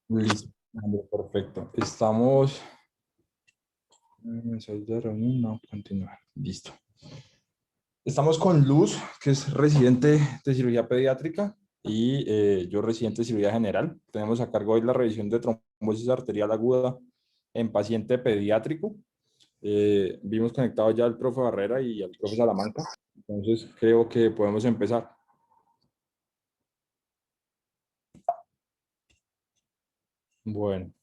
Listo, André, perfecto. Estamos en mensajes de reunión, no, continuar. Listo. Estamos con Luz, que es residente de cirugía pediátrica, y yo residente de cirugía general. Tenemos a cargo hoy la revisión de trombosis arterial aguda en paciente pediátrico. Vimos conectado ya al profe Barrera y al profe Salamanca, entonces creo que podemos empezar. Bueno.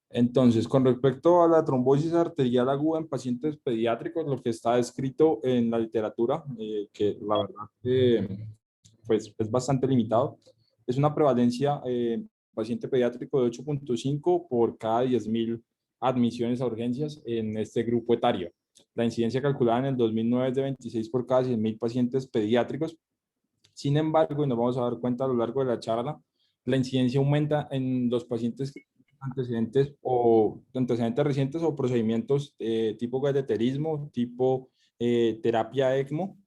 Entonces, con respecto a la trombosis arterial aguda en pacientes pediátricos, lo que está escrito en la literatura, que la verdad pues, es bastante limitado, es una prevalencia en paciente pediátrico de 8.5 por cada 10.000 admisiones a urgencias en este grupo etario. La incidencia calculada en el 2009 es de 26 por cada 100.000 pacientes pediátricos. Sin embargo, y nos vamos a dar cuenta a lo largo de la charla, la incidencia aumenta en los pacientes antecedentes recientes o procedimientos tipo cateterismo, tipo terapia ECMO.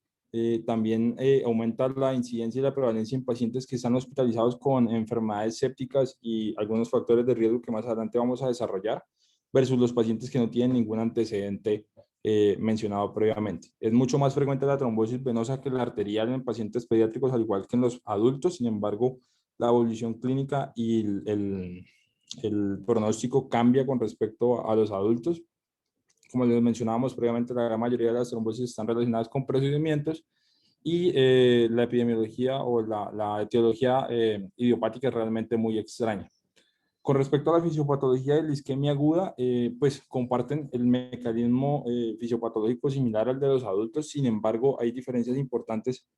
También aumenta la incidencia y la prevalencia en pacientes que están hospitalizados con enfermedades sépticas y algunos factores de riesgo que más adelante vamos a desarrollar, versus los pacientes que no tienen ningún antecedente mencionado previamente. Es mucho más frecuente la trombosis venosa que la arterial en pacientes pediátricos, al igual que en los adultos. Sin embargo, la evolución clínica y el pronóstico cambia con respecto a los adultos. Como les mencionábamos previamente, la gran mayoría de las trombosis están relacionadas con procedimientos y la epidemiología o la etiología idiopática es realmente muy extraña. Con respecto a la fisiopatología de la isquemia aguda, pues comparten el mecanismo fisiopatológico similar al de los adultos. Sin embargo, hay diferencias importantes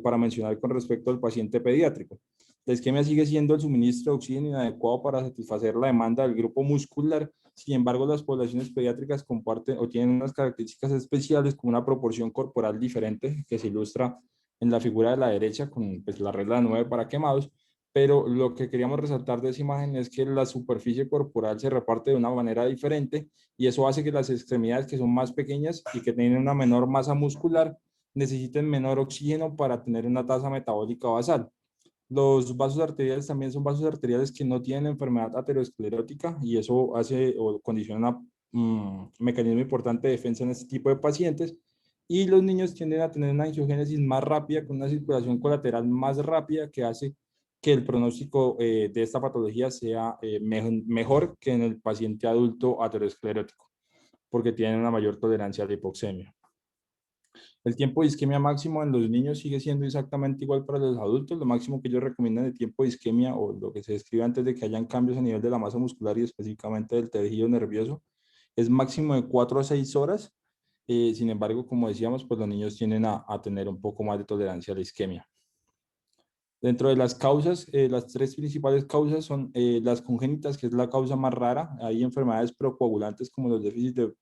para mencionar con respecto al paciente pediátrico. La isquemia sigue siendo el suministro de oxígeno inadecuado para satisfacer la demanda del grupo muscular. Sin embargo, las poblaciones pediátricas comparten o tienen unas características especiales como una proporción corporal diferente que se ilustra en la figura de la derecha con pues, la regla de 9 para quemados, pero lo que queríamos resaltar de esa imagen es que la superficie corporal se reparte de una manera diferente y eso hace que las extremidades que son más pequeñas y que tienen una menor masa muscular necesiten menor oxígeno para tener una tasa metabólica basal. Los vasos arteriales también son vasos arteriales que no tienen enfermedad aterosclerótica y eso hace o condiciona un mecanismo importante de defensa en este tipo de pacientes. Y los niños tienden a tener una angiogénesis más rápida, con una circulación colateral más rápida, que hace que el pronóstico de esta patología sea mejor que en el paciente adulto aterosclerótico, porque tienen una mayor tolerancia a la hipoxemia. El tiempo de isquemia máximo en los niños sigue siendo exactamente igual para los adultos. Lo máximo que ellos recomiendan de tiempo de isquemia o lo que se describe antes de que hayan cambios a nivel de la masa muscular y específicamente del tejido nervioso es máximo de 4 a 6 horas. Sin embargo, como decíamos, pues los niños tienden a tener un poco más de tolerancia a la isquemia. Dentro de las causas, las tres principales causas son las congénitas, que es la causa más rara. Hay enfermedades procoagulantes como los déficits de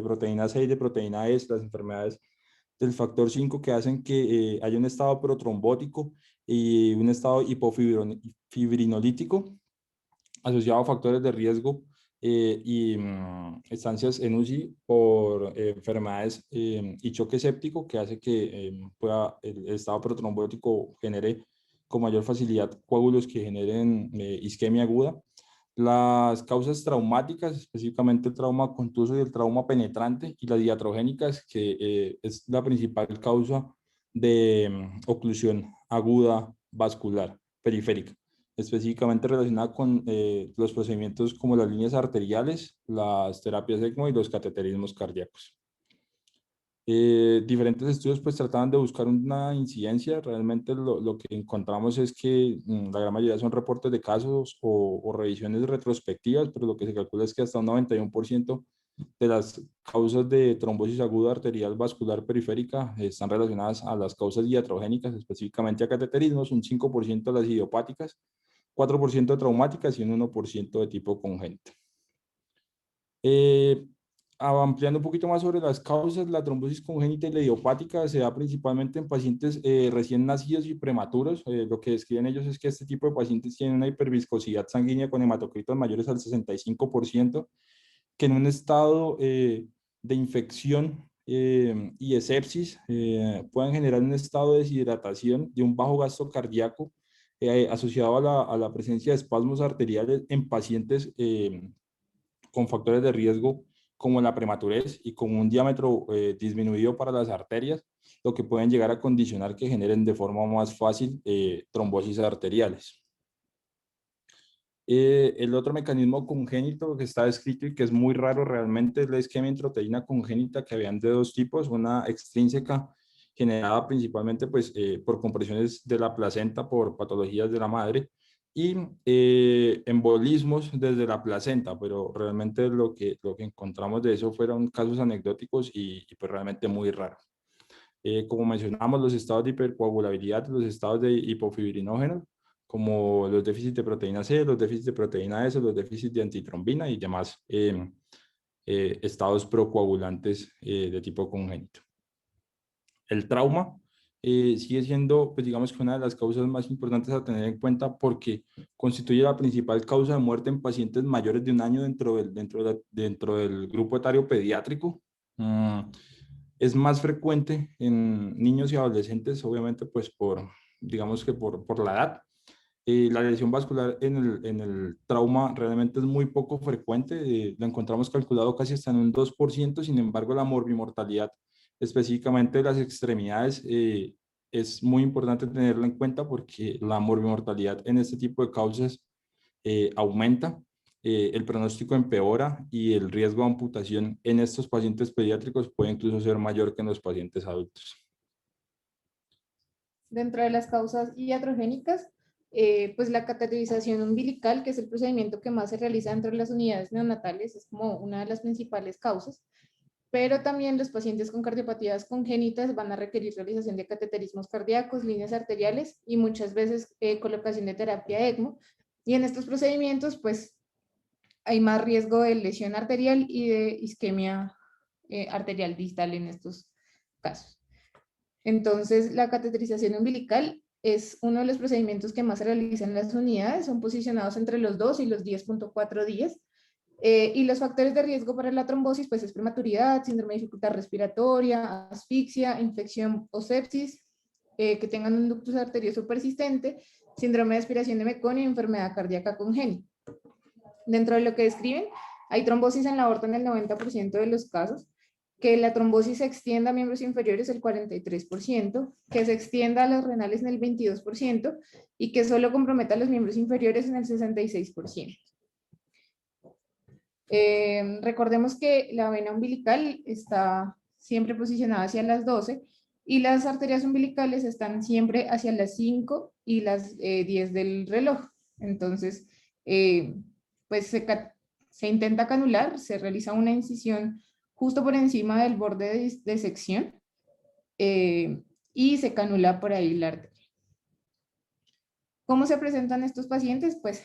proteína C y de proteína S, las enfermedades del factor 5 que hacen que haya un estado protrombótico y un estado hipofibrinolítico asociado a factores de riesgo y estancias en UCI por enfermedades y choque séptico que hace que pueda el estado protrombótico genere con mayor facilidad coágulos que generen isquemia aguda. Las causas traumáticas, específicamente el trauma contuso y el trauma penetrante, y las iatrogénicas, que es la principal causa de oclusión aguda vascular periférica, específicamente relacionada con los procedimientos como las líneas arteriales, las terapias ECMO y los cateterismos cardíacos. Diferentes estudios pues trataban de buscar una incidencia. Realmente lo que encontramos es que la gran mayoría son reportes de casos o revisiones retrospectivas, pero lo que se calcula es que hasta un 91% de las causas de trombosis aguda arterial vascular periférica están relacionadas a las causas iatrogénicas, específicamente a cateterismos, un 5% a las idiopáticas, 4% de traumáticas y un 1% de tipo congénito. Eh, Ampliando un poquito más sobre las causas, la trombosis congénita y la idiopática se da principalmente en pacientes recién nacidos y prematuros. Lo que describen ellos es que este tipo de pacientes tienen una hiperviscosidad sanguínea con hematocritos mayores al 65%, que en un estado de infección y de sepsis pueden generar un estado de deshidratación, de un bajo gasto cardíaco asociado a la presencia de espasmos arteriales en pacientes con factores de riesgo como la prematurez y con un diámetro disminuido para las arterias, lo que pueden llegar a condicionar que generen de forma más fácil trombosis arteriales. El otro mecanismo congénito que está descrito y que es muy raro realmente es la isquemia intrauterina congénita, que habían de dos tipos, una extrínseca generada principalmente pues, por compresiones de la placenta por patologías de la madre y embolismos desde la placenta, pero realmente lo que encontramos de eso fueron casos anecdóticos y pues realmente muy raros. Como mencionamos, los estados de hipercoagulabilidad, los estados de hipofibrinógenos, como los déficits de proteína C, los déficits de proteína S, los déficits de antitrombina y demás estados procoagulantes de tipo congénito. El trauma sigue siendo, pues digamos que una de las causas más importantes a tener en cuenta porque constituye la principal causa de muerte en pacientes mayores de un año dentro del grupo etario pediátrico. Es más frecuente en niños y adolescentes, obviamente, pues digamos que por la edad. La lesión vascular en el trauma realmente es muy poco frecuente, lo encontramos calculado casi hasta en un 2%. Sin embargo, la morbimortalidad, específicamente de las extremidades, es muy importante tenerla en cuenta porque la morbimortalidad en este tipo de causas aumenta, el pronóstico empeora y el riesgo de amputación en estos pacientes pediátricos puede incluso ser mayor que en los pacientes adultos. Dentro de las causas iatrogénicas, pues la cateterización umbilical, que es el procedimiento que más se realiza dentro de las unidades neonatales, es como una de las principales causas, pero también los pacientes con cardiopatías congénitas van a requerir realización de cateterismos cardíacos, líneas arteriales y muchas veces colocación de terapia ECMO. Y en estos procedimientos, pues hay más riesgo de lesión arterial y de isquemia arterial distal en estos casos. Entonces, la cateterización umbilical es uno de los procedimientos que más se realizan en las unidades, son posicionados entre los 2 y los 10.4 días. Y los factores de riesgo para la trombosis, pues es prematuridad, síndrome de dificultad respiratoria, asfixia, infección o sepsis, que tengan un ductus arterioso persistente, síndrome de aspiración de meconio y enfermedad cardíaca congénita. Dentro de lo que describen, hay trombosis en la aorta en el 90% de los casos, que la trombosis se extienda a miembros inferiores el 43%, que se extienda a los renales en el 22% y que solo comprometa a los miembros inferiores en el 66%. Recordemos que la vena umbilical está siempre posicionada hacia las 12 y las arterias umbilicales están siempre hacia las 5 y las 10 del reloj. Entonces, pues se intenta canular, se realiza una incisión justo por encima del borde de sección y se canula por ahí la arteria. ¿Cómo se presentan estos pacientes? Pues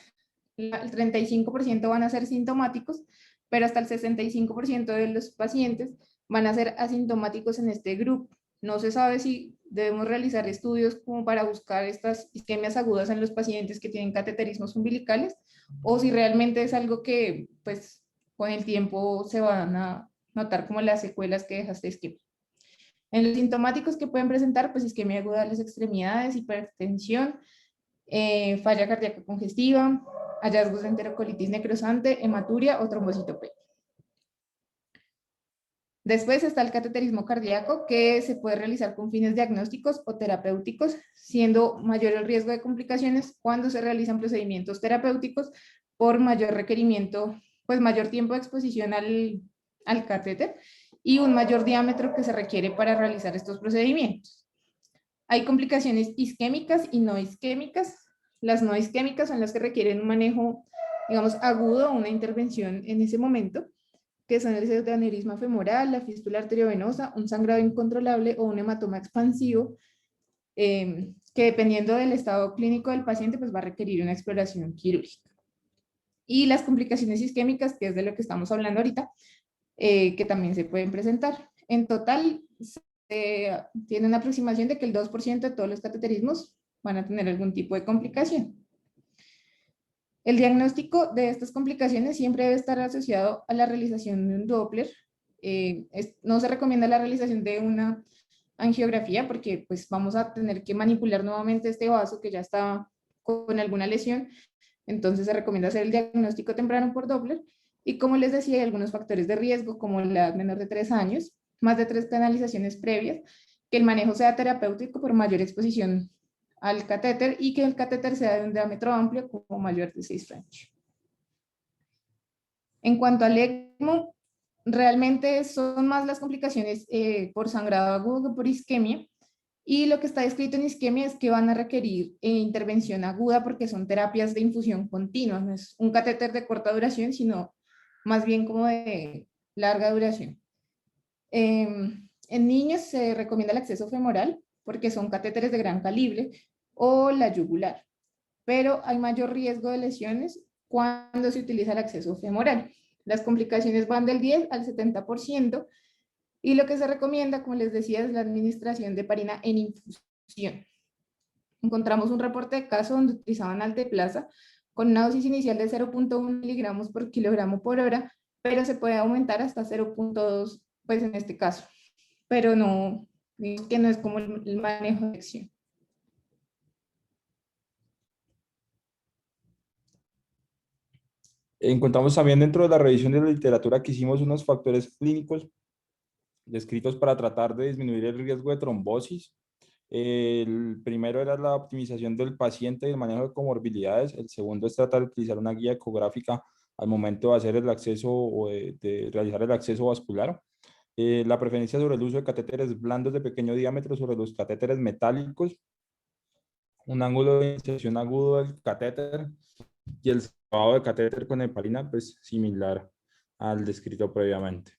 el 35% van a ser sintomáticos, pero hasta el 65% de los pacientes van a ser asintomáticos en este grupo. No se sabe si debemos realizar estudios como para buscar estas isquemias agudas en los pacientes que tienen cateterismos umbilicales o si realmente es algo que pues con el tiempo se van a notar como las secuelas que deja este isquemia. En los sintomáticos que pueden presentar, pues isquemia aguda de las extremidades, hipertensión, falla cardíaca congestiva, hallazgos de enterocolitis necrosante, hematuria o trombocitopenia. Después está el cateterismo cardíaco, que se puede realizar con fines diagnósticos o terapéuticos, siendo mayor el riesgo de complicaciones cuando se realizan procedimientos terapéuticos por mayor requerimiento, pues mayor tiempo de exposición al catéter y un mayor diámetro que se requiere para realizar estos procedimientos. Hay complicaciones isquémicas y no isquémicas. Las no isquémicas son las que requieren un manejo, digamos, agudo, una intervención en ese momento, que son el pseudoaneurisma femoral, la fístula arteriovenosa, un sangrado incontrolable o un hematoma expansivo, que dependiendo del estado clínico del paciente, pues va a requerir una exploración quirúrgica. Y las complicaciones isquémicas, que es de lo que estamos hablando ahorita, que también se pueden presentar. En total, tiene una aproximación de que el 2% de todos los cateterismos van a tener algún tipo de complicación. El diagnóstico de estas complicaciones siempre debe estar asociado a la realización de un Doppler. No se recomienda la realización de una angiografía porque pues vamos a tener que manipular nuevamente este vaso que ya está con alguna lesión, entonces se recomienda hacer el diagnóstico temprano por Doppler. Y como les decía, hay algunos factores de riesgo, como la edad menor de 3 años, más de 3 canalizaciones previas, que el manejo sea terapéutico por mayor exposición al catéter y que el catéter sea de un diámetro amplio como mayor de 6 French. En cuanto al ECMO, realmente son más las complicaciones por sangrado agudo que por isquemia. Y lo que está descrito en isquemia es que van a requerir intervención aguda porque son terapias de infusión continua. No es un catéter de corta duración, sino más bien como de larga duración. En niños se recomienda el acceso femoral porque son catéteres de gran calibre o la yugular, pero hay mayor riesgo de lesiones cuando se utiliza el acceso femoral. Las complicaciones van del 10 al 70% y lo que se recomienda, como les decía, es la administración de heparina en infusión. Encontramos un reporte de caso donde utilizaban alteplasa con una dosis inicial de 0.1 miligramos por kilogramo por hora, pero se puede aumentar hasta 0.2, pues en este caso, pero no, que no es como el manejo de acción. Encontramos también dentro de la revisión de la literatura que hicimos unos factores clínicos descritos para tratar de disminuir el riesgo de trombosis. El primero era la optimización del paciente y el manejo de comorbilidades. El segundo es tratar de utilizar una guía ecográfica al momento de hacer el acceso o de realizar el acceso vascular. La preferencia sobre el uso de catéteres blandos de pequeño diámetro sobre los catéteres metálicos. Un ángulo de inserción agudo del catéter y el lavado de catéter con heparina, pues similar al descrito previamente.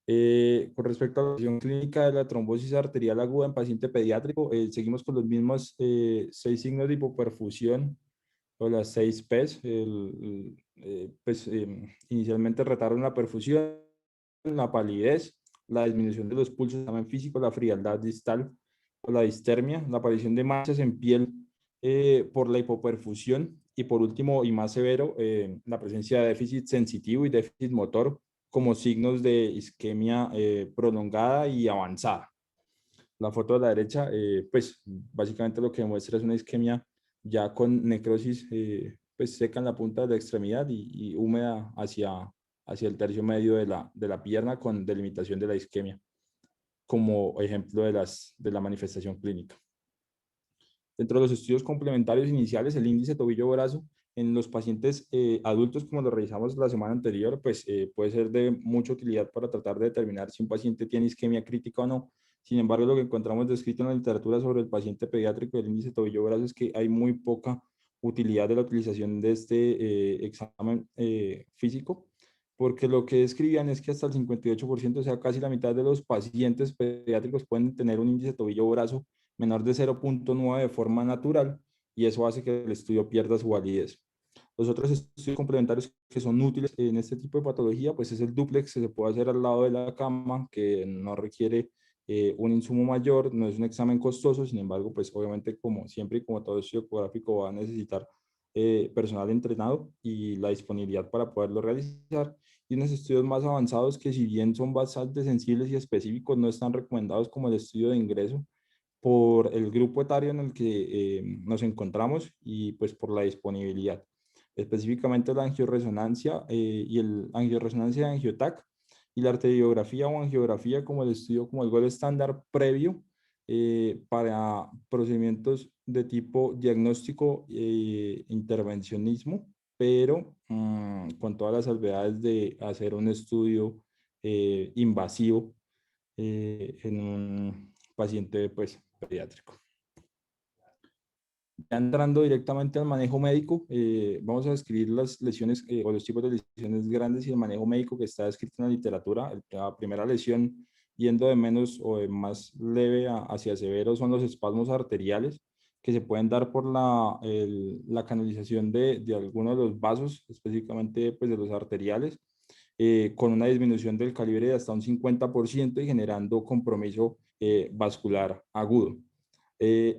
Con respecto a la visión clínica de la trombosis arterial aguda en paciente pediátrico, seguimos con los mismos 6 signos de hipoperfusión o las 6 P's. Inicialmente retardo en la perfusión, la palidez, la disminución de los pulsos, examen físico, la frialdad distal o la distermia, la aparición de manchas en piel por la hipoperfusión y por último y más severo, la presencia de déficit sensitivo y déficit motor como signos de isquemia prolongada y avanzada. La foto de la derecha, pues básicamente lo que demuestra es una isquemia ya con necrosis pues seca en la punta de la extremidad y húmeda hacia el tercio medio de la pierna con delimitación de la isquemia como ejemplo de la manifestación clínica. Dentro de los estudios complementarios iniciales, el índice tobillo-brazo en los pacientes adultos, como lo revisamos la semana anterior, pues puede ser de mucha utilidad para tratar de determinar si un paciente tiene isquemia crítica o no. Sin embargo, lo que encontramos descrito en la literatura sobre el paciente pediátrico del índice tobillo-brazo es que hay muy poca utilidad de la utilización de este examen físico, porque lo que describían es que hasta el 58%, o sea, casi la mitad de los pacientes pediátricos pueden tener un índice tobillo-brazo menor de 0.9 de forma natural y eso hace que el estudio pierda su validez. Los otros estudios complementarios que son útiles en este tipo de patología, pues es el duplex que se puede hacer al lado de la cama, que no requiere un insumo mayor, no es un examen costoso, sin embargo, pues obviamente como siempre y como todo estudio ecográfico va a necesitar personal entrenado y la disponibilidad para poderlo realizar. Y unos estudios más avanzados que si bien son bastante sensibles y específicos, no están recomendados como el estudio de ingreso, por el grupo etario en el que nos encontramos y pues por la disponibilidad. Específicamente la angioresonancia y el angioresonancia de Angiotac y la arteriografía o angiografía como el estudio, como el gold estándar previo para procedimientos de tipo diagnóstico e intervencionismo, pero con todas las salvedades de hacer un estudio invasivo en un paciente pues pediátrico. Ya entrando directamente al manejo médico, vamos a describir las lesiones o los tipos de lesiones grandes y el manejo médico que está descrito en la literatura. La primera lesión, yendo de menos o de más leve hacia severo, son los espasmos arteriales que se pueden dar por la canalización de algunos de los vasos, específicamente pues, de los arteriales, con una disminución del calibre de hasta un 50% y generando compromiso vascular agudo.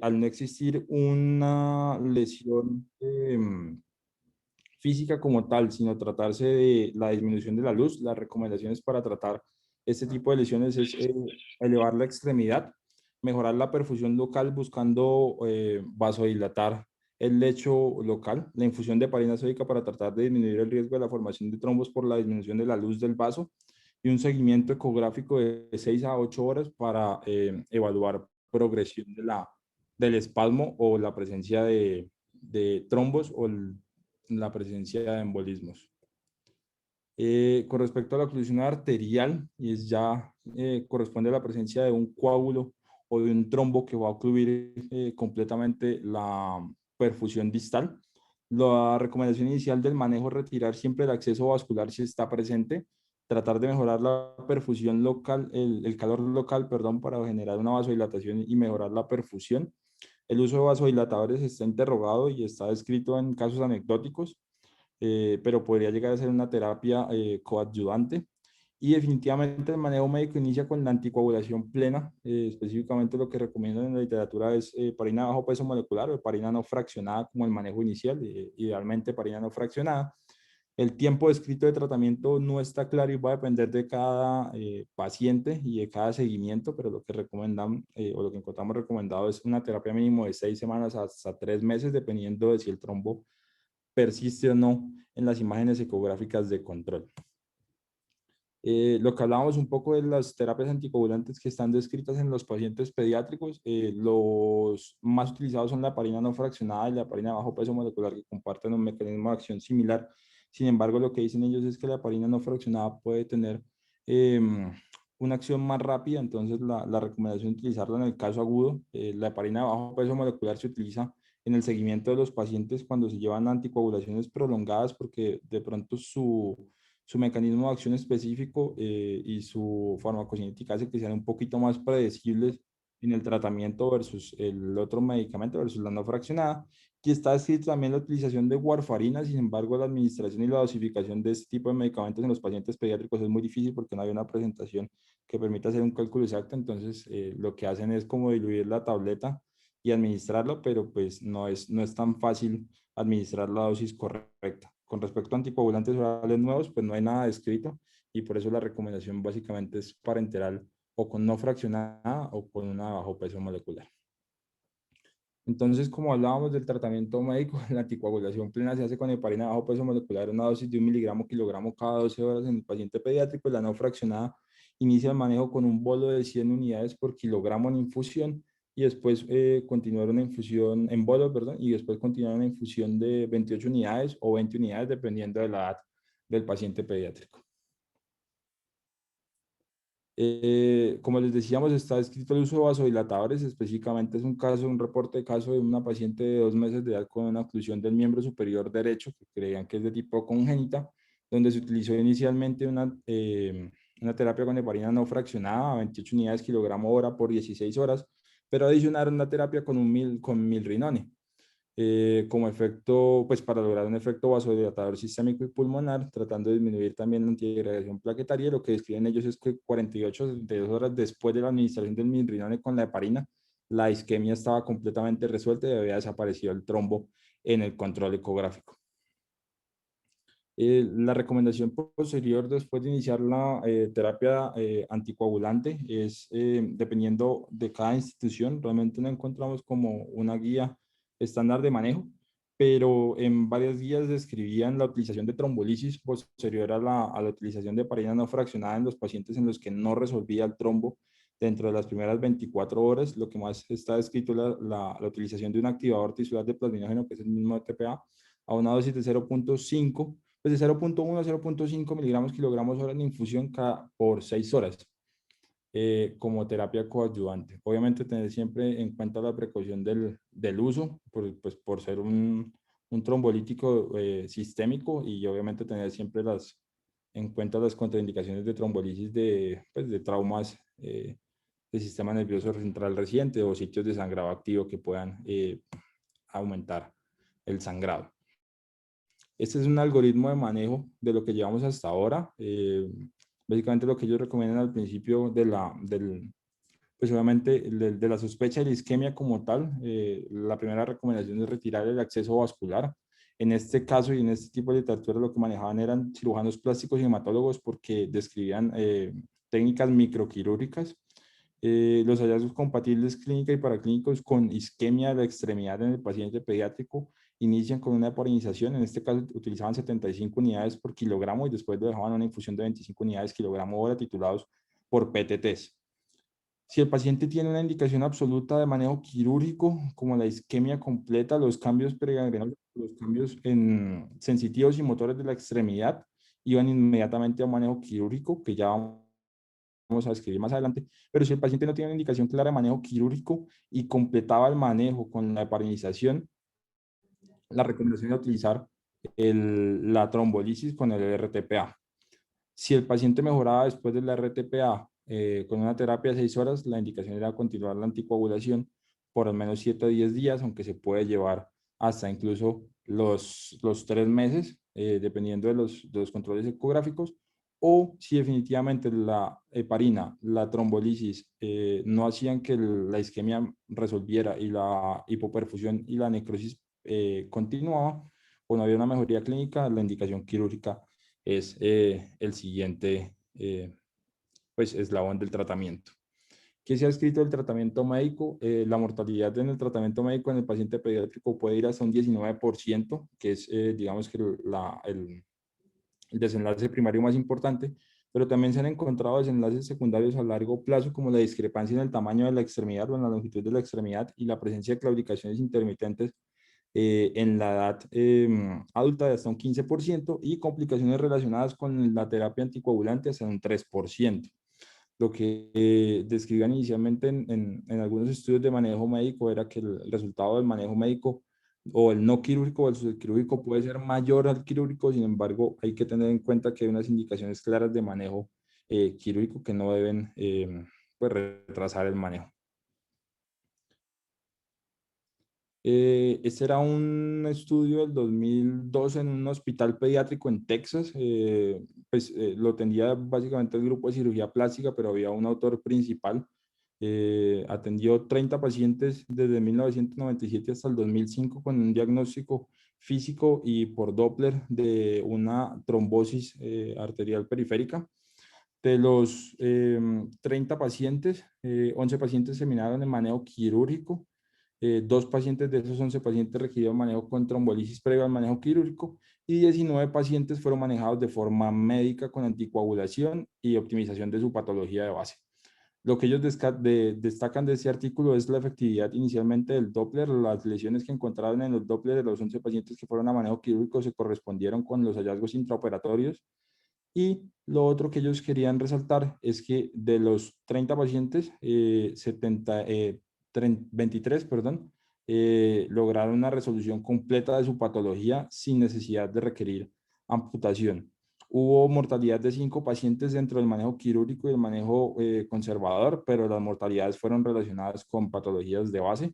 Al no existir una lesión física como tal, sino tratarse de la disminución de la luz, las recomendaciones para tratar este tipo de lesiones es elevar la extremidad, mejorar la perfusión local buscando vasodilatar el lecho local, la infusión de heparina sódica para tratar de disminuir el riesgo de la formación de trombos por la disminución de la luz del vaso, y un seguimiento ecográfico de 6 a 8 horas para evaluar progresión del espasmo o la presencia de trombos o la presencia de embolismos. Con respecto a la oclusión arterial, y es ya corresponde a la presencia de un coágulo o de un trombo que va a ocluir completamente la perfusión distal. La recomendación inicial del manejo es retirar siempre el acceso vascular si está presente, tratar de mejorar la perfusión local, el calor local, perdón, para generar una vasodilatación y mejorar la perfusión. El uso de vasodilatadores está interrogado y está descrito en casos anecdóticos, pero podría llegar a ser una terapia coadyuvante. Y definitivamente el manejo médico inicia con la anticoagulación plena. Específicamente lo que recomiendan en la literatura es heparina de bajo peso molecular o heparina no fraccionada como el manejo inicial, idealmente heparina no fraccionada. El tiempo descrito de tratamiento no está claro y va a depender de cada paciente y de cada seguimiento, pero lo que recomendan o lo que encontramos recomendado es una terapia mínimo de 6 semanas hasta 3 meses, dependiendo de si el trombo persiste o no en las imágenes ecográficas de control. Lo que hablábamos un poco de las terapias anticoagulantes que están descritas en los pacientes pediátricos, los más utilizados son la heparina no fraccionada y la heparina de bajo peso molecular, que comparten un mecanismo de acción similar. Sin embargo, lo que dicen ellos es que la heparina no fraccionada puede tener una acción más rápida, entonces la recomendación es utilizarla en el caso agudo. La heparina de bajo peso molecular se utiliza en el seguimiento de los pacientes cuando se llevan anticoagulaciones prolongadas, porque de pronto su mecanismo de acción específico y su farmacocinética hace que sean un poquito más predecibles en el tratamiento versus el otro medicamento, versus la no fraccionada. Y está escrito también la utilización de warfarina. Sin embargo, la administración y la dosificación de este tipo de medicamentos en los pacientes pediátricos es muy difícil porque no hay una presentación que permita hacer un cálculo exacto. Entonces, lo que hacen es como diluir la tableta y administrarlo, pero pues no es tan fácil administrar la dosis correcta. Con respecto a anticoagulantes orales nuevos, pues no hay nada descrito y por eso la recomendación básicamente es parenteral o con no fraccionada o con una bajo peso molecular. Entonces, como hablábamos del tratamiento médico, la anticoagulación plena se hace con heparina bajo peso molecular, una dosis de 1 miligramo kilogramo cada 12 horas en el paciente pediátrico. La no fraccionada inicia el manejo con un bolo de 100 unidades por kilogramo en infusión y después continuar una infusión en bolo, perdón, y después continuar una infusión de 28 unidades o 20 unidades dependiendo de la edad del paciente pediátrico. Como les decíamos, está escrito el uso de vasodilatadores. Específicamente es un reporte de caso de una paciente de 2 meses de edad con una oclusión del miembro superior derecho, que creían que es de tipo congénita, donde se utilizó inicialmente una terapia con heparina no fraccionada a 28 unidades kilogramo hora por 16 horas, pero adicionaron una terapia con milrinone como efecto, pues para lograr un efecto vasodilatador sistémico y pulmonar, tratando de disminuir también la antiagregación plaquetaria. Lo que describen ellos es que 48 a 72 horas después de la administración del milrinone con la heparina, la isquemia estaba completamente resuelta y había desaparecido el trombo en el control ecográfico. La recomendación posterior después de iniciar la terapia anticoagulante es, dependiendo de cada institución, realmente no encontramos como una guía estándar de manejo, pero en varias guías describían la utilización de trombolisis posterior a la utilización de heparina no fraccionada en los pacientes en los que no resolvía el trombo dentro de las primeras 24 horas. Lo que más está descrito es la utilización de un activador tisular de plasminógeno, que es el mismo TPA, a una dosis de 0.5, pues de 0.1 a 0.5 miligramos kilogramos hora en infusión por 6 horas como terapia coadyuvante. Obviamente tener siempre en cuenta la precaución del uso, pues por ser un trombolítico sistémico, y obviamente tener siempre en cuenta las contraindicaciones de trombolisis pues de traumas del sistema nervioso central reciente o sitios de sangrado activo que puedan aumentar el sangrado. Este es un algoritmo de manejo de lo que llevamos hasta ahora. Básicamente lo que ellos recomiendan al principio pues obviamente de la sospecha de la isquemia como tal, la primera recomendación es retirar el acceso vascular. En este caso y en este tipo de literatura lo que manejaban eran cirujanos plásticos y hematólogos porque describían técnicas microquirúrgicas Los hallazgos compatibles clínica y paraclínicos con isquemia de la extremidad en el paciente pediátrico inician con una heparinización. En este caso utilizaban 75 unidades por kilogramo y después lo dejaban una infusión de 25 unidades kilogramo hora titulados por PTTs. Si el paciente tiene una indicación absoluta de manejo quirúrgico, como la isquemia completa, los cambios pregangrenosos, los cambios en sensitivos y motores de la extremidad, iban inmediatamente a un manejo quirúrgico, que ya vamos a describir más adelante. Pero si el paciente no tiene una indicación clara de manejo quirúrgico y completaba el manejo con la heparinización, la recomendación es utilizar la trombolisis con el RTPA. Si el paciente mejoraba después de la RTPA con una terapia de 6 horas, la indicación era continuar la anticoagulación por al menos 7 a 10 días, aunque se puede llevar hasta incluso los 3 meses, dependiendo de los controles ecográficos. O si definitivamente la heparina, la trombolisis, no hacían que la isquemia resolviera y la hipoperfusión y la necrosis continuaba, o no había una mejoría clínica, la indicación quirúrgica es el siguiente pues, eslabón del tratamiento. ¿Qué se ha escrito del tratamiento médico? La mortalidad en el tratamiento médico en el paciente pediátrico puede ir hasta un 19%, que es, digamos, que el desenlace primario más importante, pero también se han encontrado desenlaces secundarios a largo plazo, como la discrepancia en el tamaño de la extremidad o en la longitud de la extremidad y la presencia de claudicaciones intermitentes en la edad adulta de hasta un 15% y complicaciones relacionadas con la terapia anticoagulante hasta un 3%. Lo que describían inicialmente en algunos estudios de manejo médico era que el resultado del manejo médico o el no quirúrgico o el quirúrgico puede ser mayor al quirúrgico. Sin embargo, hay que tener en cuenta que hay unas indicaciones claras de manejo quirúrgico que no deben pues retrasar el manejo. Este era un estudio del 2012 en un hospital pediátrico en Texas. Lo atendía básicamente el grupo de cirugía plástica, pero había un autor principal. Atendió 30 pacientes desde 1997 hasta el 2005 con un diagnóstico físico y por Doppler de una trombosis arterial periférica. De los 30 pacientes, 11 pacientes terminaron en manejo quirúrgico. 2 pacientes de esos 11 pacientes requirieron manejo con trombolisis previo al manejo quirúrgico y 19 pacientes fueron manejados de forma médica con anticoagulación y optimización de su patología de base. Lo que ellos destacan de este artículo es la efectividad inicialmente del Doppler. Las lesiones que encontraron en los Doppler de los 11 pacientes que fueron a manejo quirúrgico se correspondieron con los hallazgos intraoperatorios. Y lo otro que ellos querían resaltar es que de los 30 pacientes, 23, perdón, lograron una resolución completa de su patología sin necesidad de requerir amputación. Hubo mortalidad de 5 pacientes dentro del manejo quirúrgico y el manejo conservador, pero las mortalidades fueron relacionadas con patologías de base,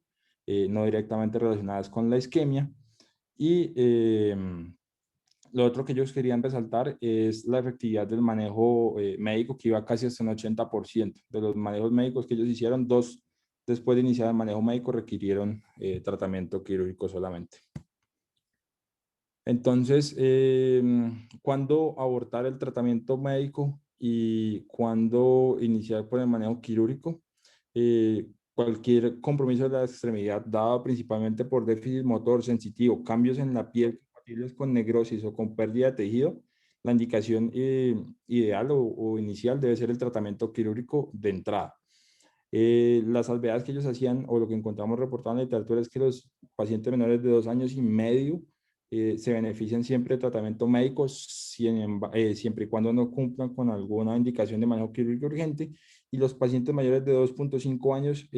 no directamente relacionadas con la isquemia. Y lo otro que ellos querían resaltar es la efectividad del manejo médico, que iba casi hasta un 80%. De los manejos médicos que ellos hicieron, 2 después de iniciar el manejo médico requirieron tratamiento quirúrgico solamente. Entonces, ¿cuándo abortar el tratamiento médico y cuándo iniciar con el manejo quirúrgico? Cualquier compromiso de la extremidad dado principalmente por déficit motor sensitivo, cambios en la piel compatibles con necrosis o con pérdida de tejido, la indicación ideal o inicial debe ser el tratamiento quirúrgico de entrada. Las salvedades que ellos hacían o lo que encontramos reportado en la literatura es que los pacientes menores de 2 años y medio se benefician siempre de tratamiento médico siempre y cuando no cumplan con alguna indicación de manejo quirúrgico urgente, y los pacientes mayores de 2.5 años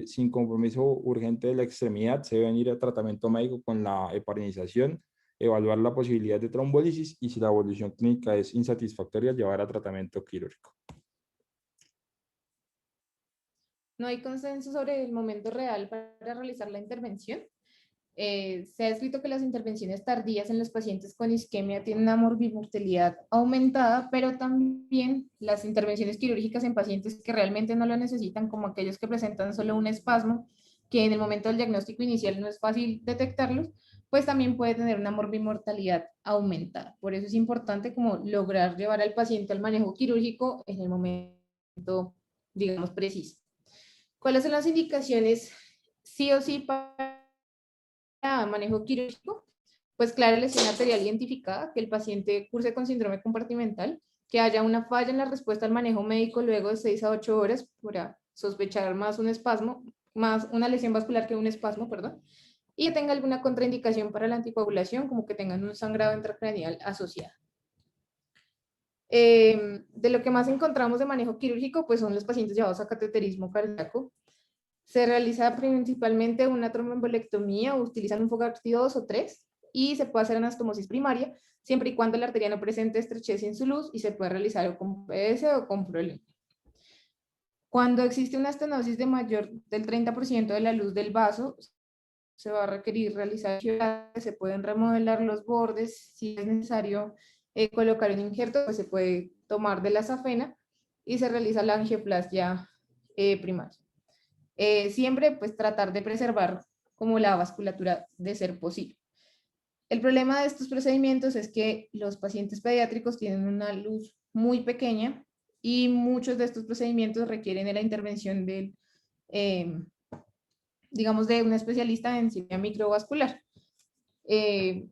sin compromiso urgente de la extremidad se deben ir a tratamiento médico con la heparinización, evaluar la posibilidad de trombolisis y si la evolución clínica es insatisfactoria, llevar a tratamiento quirúrgico. No hay consenso sobre el momento real para realizar la intervención. Se ha escrito que las intervenciones tardías en los pacientes con isquemia tienen una morbimortalidad aumentada, pero también las intervenciones quirúrgicas en pacientes que realmente no lo necesitan, como aquellos que presentan solo un espasmo, que en el momento del diagnóstico inicial no es fácil detectarlos, pues también puede tener una morbimortalidad aumentada. Por eso es importante como lograr llevar al paciente al manejo quirúrgico en el momento, digamos, preciso. ¿Cuáles son las indicaciones sí o sí para manejo quirúrgico? Pues clara lesión arterial identificada, que el paciente curse con síndrome compartimental, que haya una falla en la respuesta al manejo médico luego de 6 a 8 horas para sospechar más un espasmo, más una lesión vascular que un espasmo, perdón, y que tenga alguna contraindicación para la anticoagulación, como que tengan un sangrado intracraneal asociado. De lo que más encontramos de manejo quirúrgico, pues son los pacientes llevados a cateterismo cardíaco. Se realiza principalmente una tromboembolectomía, utilizan un Fogarty 2 o 3, y se puede hacer anastomosis primaria, siempre y cuando la arteria no presente estrechez en su luz, y se puede realizar o con PS o con Prolene. Cuando existe una estenosis de mayor del 30% de la luz del vaso, se va a requerir realizar, se pueden remodelar los bordes, si es necesario colocar un injerto, pues se puede tomar de la safena y se realiza la angioplastia primaria. Siempre pues tratar de preservar como la vasculatura de ser posible. El problema de estos procedimientos es que los pacientes pediátricos tienen una luz muy pequeña y muchos de estos procedimientos requieren de la intervención del, digamos, de un especialista en cirugía microvascular. Eh,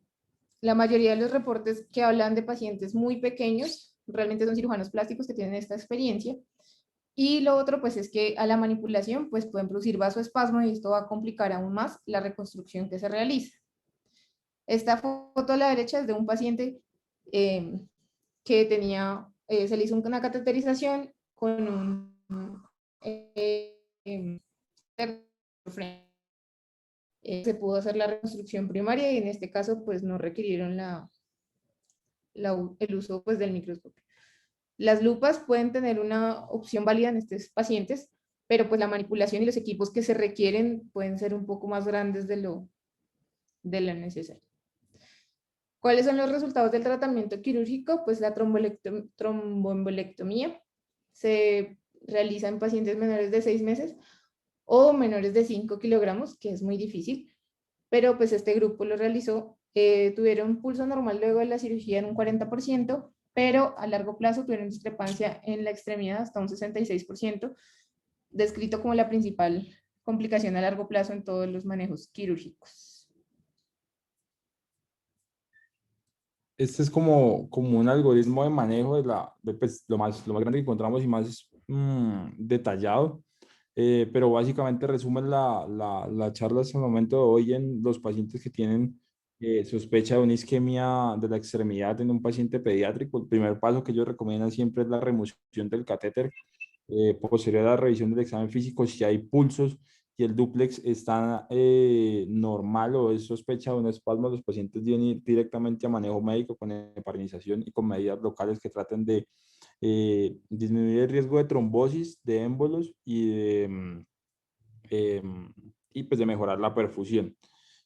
la mayoría de los reportes que hablan de pacientes muy pequeños realmente son cirujanos plásticos que tienen esta experiencia. Y lo otro, pues, es que a la manipulación, pues, pueden producir vasoespasmo y esto va a complicar aún más la reconstrucción que se realiza. Esta foto a la derecha es de un paciente que tenía, se le hizo una cateterización con un se pudo hacer la reconstrucción primaria y en este caso, pues, no requirieron el uso, pues, del microscopio. Las lupas pueden tener una opción válida en estos pacientes, pero pues la manipulación y los equipos que se requieren pueden ser un poco más grandes de lo necesario. ¿Cuáles son los resultados del tratamiento quirúrgico? Pues la tromboembolectomía se realiza en pacientes menores de 6 meses o menores de 5 kilogramos, que es muy difícil, pero pues este grupo lo realizó, tuvieron pulso normal luego de la cirugía en un 40%, pero a largo plazo tuvieron discrepancia en la extremidad hasta un 66%, descrito como la principal complicación a largo plazo en todos los manejos quirúrgicos. Este es como un algoritmo de manejo pues, lo más grande que encontramos y más detallado, pero básicamente resumen la charla hasta el momento de hoy en los pacientes que tienen sospecha de una isquemia de la extremidad en un paciente pediátrico. El primer paso que ellos recomiendan siempre es la remoción del catéter, posterior a la revisión del examen físico, si hay pulsos y el dúplex está normal o es sospecha de un espasmo, los pacientes deben ir directamente a manejo médico con heparinización y con medidas locales que traten de disminuir el riesgo de trombosis, de émbolos y pues de mejorar la perfusión.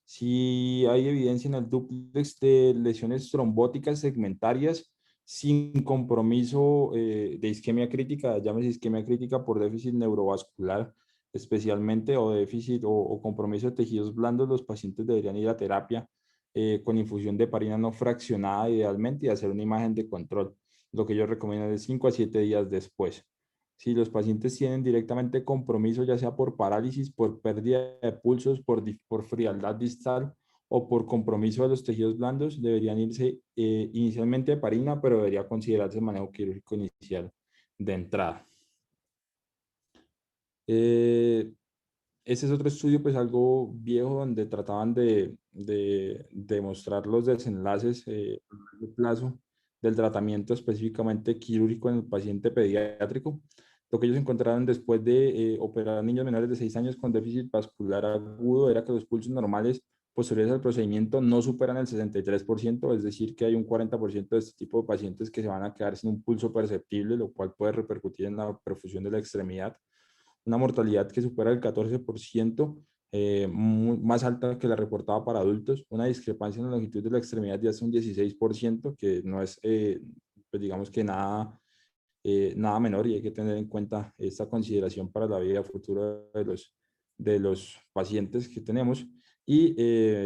Si hay evidencia en el dúplex de lesiones trombóticas segmentarias sin compromiso de isquemia crítica, llámese isquemia crítica por déficit neurovascular especialmente, o déficit o compromiso de tejidos blandos, los pacientes deberían ir a terapia con infusión de heparina no fraccionada idealmente y hacer una imagen de control. Lo que yo recomiendo es de 5 a 7 días después. Si los pacientes tienen directamente compromiso, ya sea por parálisis, por pérdida de pulsos, por frialdad distal o por compromiso de los tejidos blandos, deberían irse inicialmente a heparina, pero debería considerarse el manejo quirúrgico inicial de entrada. Ese es otro estudio, pues algo viejo, donde trataban de mostrar los desenlaces a largo plazo del tratamiento específicamente quirúrgico en el paciente pediátrico. Lo que ellos encontraron después de operar a niños menores de 6 años con déficit vascular agudo era que los pulsos normales posteriores al procedimiento no superan el 63%, es decir, que hay un 40% de este tipo de pacientes que se van a quedar sin un pulso perceptible, lo cual puede repercutir en la perfusión de la extremidad. Una mortalidad que supera el 14%, más alta que la reportada para adultos, una discrepancia en la longitud de la extremidad de hasta un 16%, que no es, pues digamos que nada menor, y hay que tener en cuenta esta consideración para la vida futura de los pacientes que tenemos. Y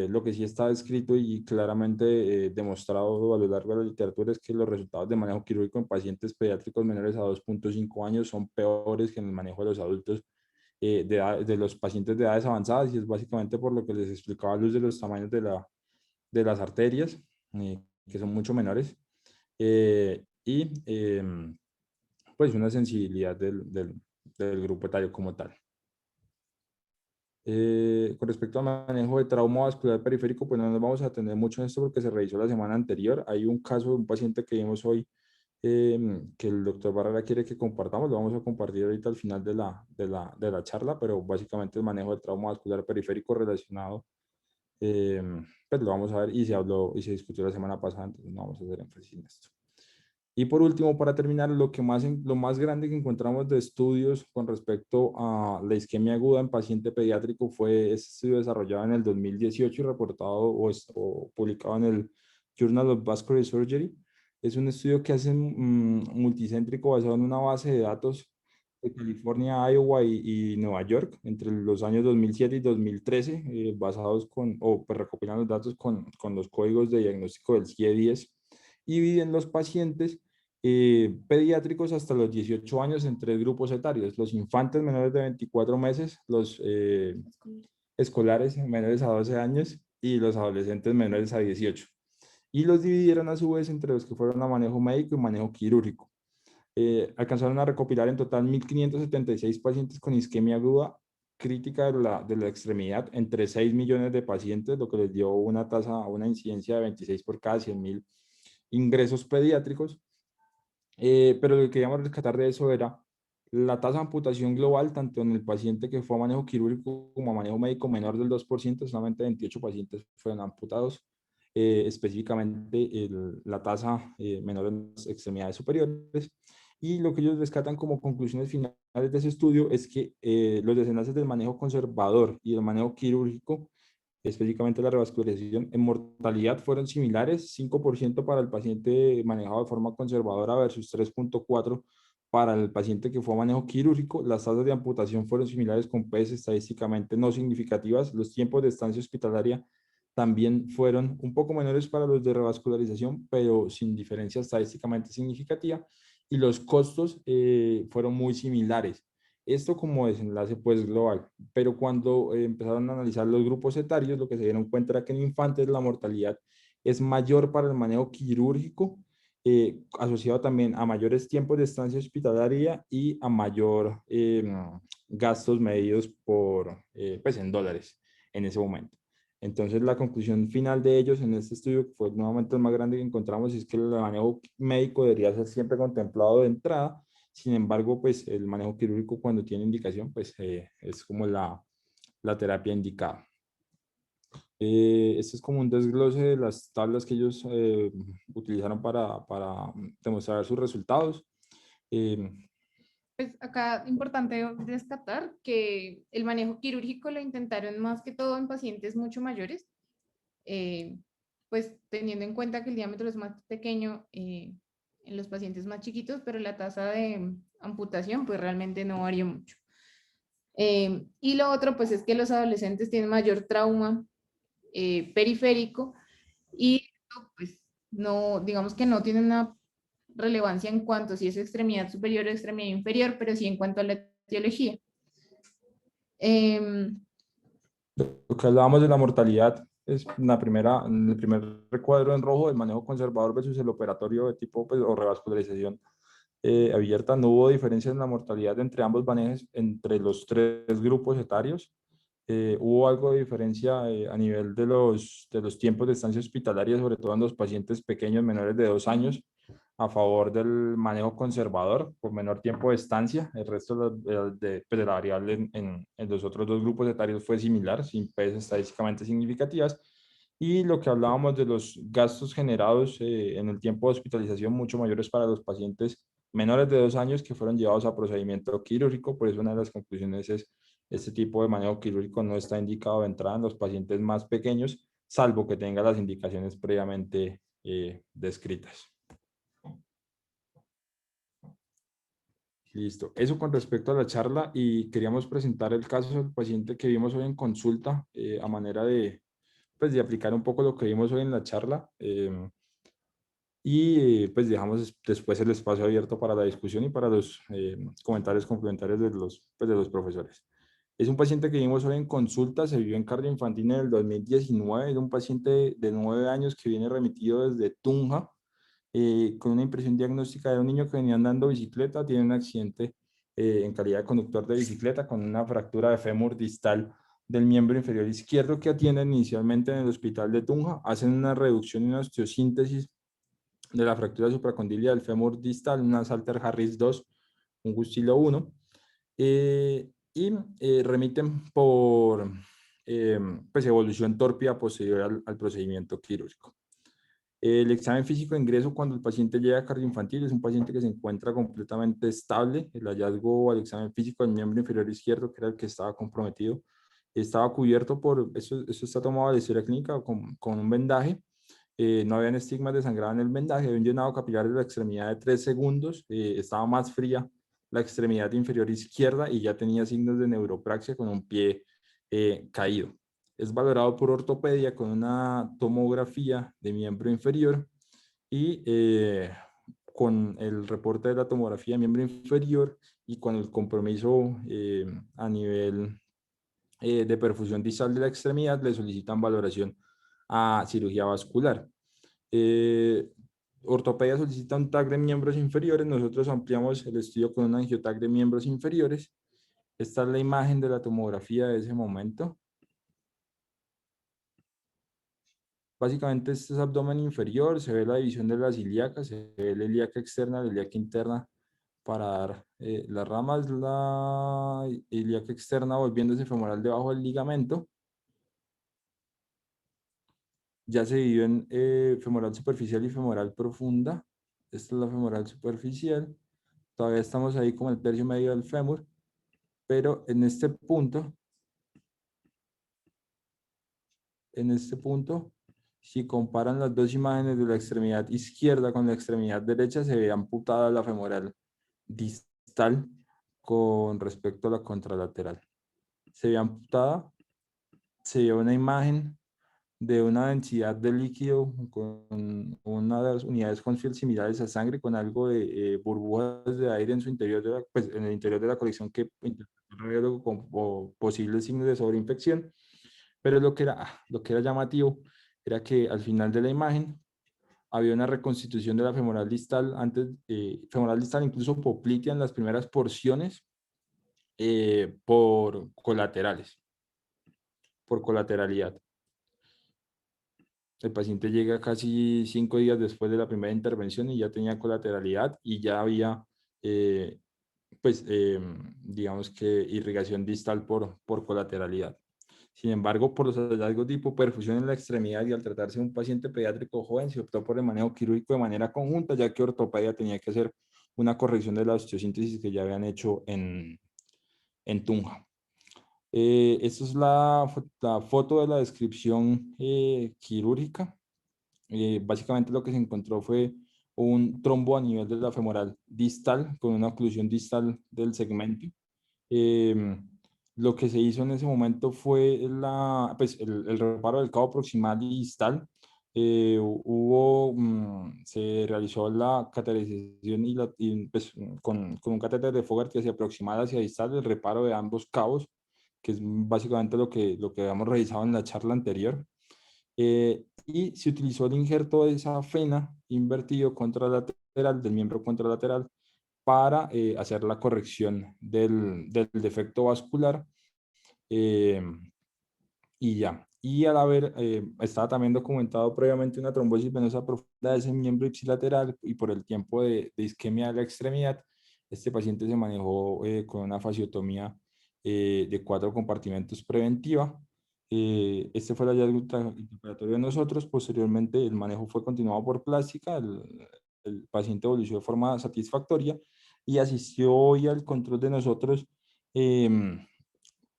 lo que sí está escrito y claramente demostrado a lo largo de la literatura es que los resultados de manejo quirúrgico en pacientes pediátricos menores a 2.5 años son peores que en el manejo de los adultos de los pacientes de edades avanzadas, y es básicamente por lo que les explicaba a luz de los tamaños de las arterias, que son mucho menores, y pues una sensibilidad del grupo etario como tal. Con respecto al manejo de trauma vascular periférico, pues no nos vamos a atender mucho en esto porque se revisó la semana anterior. Hay un caso de un paciente que vimos hoy, que el doctor Barrera quiere que compartamos. Lo vamos a compartir ahorita al final de la charla, pero básicamente el manejo de trauma vascular periférico relacionado, eh, pues lo vamos a ver, y se habló y se discutió la semana pasada, entonces no vamos a hacer énfasis en esto. Y por último, para terminar, lo más grande que encontramos de estudios con respecto a la isquemia aguda en paciente pediátrico fue este estudio desarrollado en el 2018 y reportado o publicado en el Journal of Vascular Surgery. Es un estudio que hace multicéntrico basado en una base de datos de California, Iowa y Nueva York entre los años 2007 y 2013, basados pues recopilan los datos con los códigos de diagnóstico del CIE-10, y dividen los pacientes pediátricos hasta los 18 años en tres grupos etarios: los infantes menores de 24 meses, los escolares menores a 12 años y los adolescentes menores a 18. Y los dividieron a su vez entre los que fueron a manejo médico y manejo quirúrgico. Alcanzaron a recopilar en total 1.576 pacientes con isquemia aguda crítica de la extremidad entre 6 millones de pacientes, lo que les dio una incidencia de 26 por cada 100.000 ingresos pediátricos. Pero lo que queríamos rescatar de eso era la tasa de amputación global, tanto en el paciente que fue a manejo quirúrgico como a manejo médico, menor del 2%, solamente 28 pacientes fueron amputados. Específicamente la tasa menor en las extremidades superiores. Y lo que ellos rescatan como conclusiones finales de ese estudio es que los desenlaces del manejo conservador y del manejo quirúrgico, específicamente la revascularización, en mortalidad fueron similares: 5% para el paciente manejado de forma conservadora versus 3.4% para el paciente que fue a manejo quirúrgico. Las tasas de amputación fueron similares con P's estadísticamente no significativas. Los tiempos de estancia hospitalaria también fueron un poco menores para los de revascularización, pero sin diferencia estadísticamente significativa, y los costos fueron muy similares. Esto como desenlace pues global, pero cuando empezaron a analizar los grupos etarios, lo que se dieron cuenta era que en infantes la mortalidad es mayor para el manejo quirúrgico, asociado también a mayores tiempos de estancia hospitalaria y a mayor gastos medidos pues en dólares en ese momento. Entonces, la conclusión final de ellos en este estudio, que fue nuevamente el más grande que encontramos, es que el manejo médico debería ser siempre contemplado de entrada. Sin embargo, pues el manejo quirúrgico, cuando tiene indicación, pues es como la terapia indicada. Este es como un desglose de las tablas que ellos utilizaron para demostrar sus resultados. Pues acá importante destacar que el manejo quirúrgico lo intentaron más que todo en pacientes mucho mayores, pues teniendo en cuenta que el diámetro es más pequeño en los pacientes más chiquitos, pero la tasa de amputación pues realmente no varía mucho. Y lo otro pues es que los adolescentes tienen mayor trauma periférico, y pues no, digamos que no tienen una relevancia en cuanto si es extremidad superior o extremidad inferior, pero sí en cuanto a la etiología. Lo que hablábamos de la mortalidad es el primer recuadro en rojo, el manejo conservador versus el operatorio de tipo pues, o revascularización abierta. No hubo diferencia en la mortalidad entre ambos manejos, entre los tres grupos etarios. Hubo algo de diferencia a nivel de los tiempos de estancia hospitalaria, sobre todo en los pacientes pequeños menores de 2 años, a favor del manejo conservador por menor tiempo de estancia. El resto pues, de la variable en los otros dos grupos etarios fue similar, sin P's estadísticamente significativas. Y lo que hablábamos de los gastos generados en el tiempo de hospitalización, mucho mayores para los pacientes menores de 2 años que fueron llevados a procedimiento quirúrgico. Por eso una de las conclusiones es: este tipo de manejo quirúrgico no está indicado de entrada en los pacientes más pequeños, salvo que tenga las indicaciones previamente descritas. Listo. Eso con respecto a la charla, y queríamos presentar el caso del paciente que vimos hoy en consulta a manera pues, de aplicar un poco lo que vimos hoy en la charla. Y pues dejamos después el espacio abierto para la discusión y para los comentarios complementarios pues, de los profesores. Es un paciente que vimos hoy en consulta, se vio en cardioinfantil en el 2019, es un paciente de 9 años que viene remitido desde Tunja, con una impresión diagnóstica de un niño que venía andando bicicleta, tiene un accidente en calidad de conductor de bicicleta con una fractura de fémur distal del miembro inferior izquierdo que atienden inicialmente en el hospital de Tunja, hacen una reducción y una osteosíntesis de la fractura supracondilia del fémur distal, una Salter Harris 2, un Gustilo 1, y remiten por pues evolución tórpida posterior al procedimiento quirúrgico. El examen físico de ingreso cuando el paciente llega a cardioinfantil es un paciente que se encuentra completamente estable. El hallazgo al examen físico del miembro inferior izquierdo, que era el que estaba comprometido, estaba cubierto por, eso está tomado de la historia clínica, con un vendaje. No habían estigmas de sangrado en el vendaje, había un llenado capilar de la extremidad de 3 segundos, estaba más fría la extremidad inferior izquierda y ya tenía signos de neuropraxia con un pie caído. Es valorado por ortopedia con una tomografía de miembro inferior y con el reporte de la tomografía de miembro inferior y con el compromiso a nivel de perfusión distal de la extremidad, le solicitan valoración a cirugía vascular. Eh, Ortopedia solicita un TAC de miembros inferiores, nosotros ampliamos el estudio con un angioTAC de miembros inferiores. Esta es la imagen de la tomografía de ese momento. Básicamente este es abdomen inferior, se ve la división de las ilíacas, se ve la ilíaca externa, la ilíaca interna para dar las ramas, la ilíaca externa volviéndose femoral debajo del ligamento. Ya se dividió en femoral superficial y femoral profunda. Esta es la femoral superficial. Todavía estamos ahí como el tercio medio del fémur, pero en este punto, si comparan las dos imágenes de la extremidad izquierda con la extremidad derecha, se ve amputada la femoral distal con respecto a la contralateral. Se ve amputada, se ve una imagen de una densidad de líquido con unas unidades Hounsfield similares a sangre, con algo de burbujas de aire en su interior, pues, en el interior de la colección que interpretó el radiólogo con posibles signos de sobreinfección. Pero lo que era llamativo era que al final de la imagen había una reconstitución de la femoral distal, femoral distal incluso poplitea en las primeras porciones por colateralidad. El paciente llega casi 5 días después de la primera intervención y ya tenía colateralidad y ya había, eh, pues, digamos que irrigación distal por colateralidad. Sin embargo, por los hallazgos de hipoperfusión en la extremidad y al tratarse de un paciente pediátrico joven, se optó por el manejo quirúrgico de manera conjunta, ya que ortopedia tenía que hacer una corrección de la osteosíntesis que ya habían hecho en Tunja. Esta es la foto de la descripción quirúrgica. Básicamente lo que se encontró fue un trombo a nivel de la femoral distal con una oclusión distal del segmento. Lo que se hizo en ese momento fue pues, el reparo del cabo proximal y distal. Se realizó la cateterización pues, con un catéter de Fogarty hacia proximal hacia distal, el reparo de ambos cabos, que es básicamente lo que habíamos revisado en la charla anterior. Y se utilizó el injerto de esa fena invertido contralateral, del miembro contralateral, para hacer la corrección del defecto vascular y ya. Y al haber, estaba también documentado previamente una trombosis venosa profunda de ese miembro ipsilateral y por el tiempo de isquemia de la extremidad, este paciente se manejó con una fasciotomía de 4 compartimentos preventiva. Este fue el hallazgo intraoperatorio de nosotros. Posteriormente, el manejo fue continuado por plástica. El paciente evolucionó de forma satisfactoria y asistió hoy al control de nosotros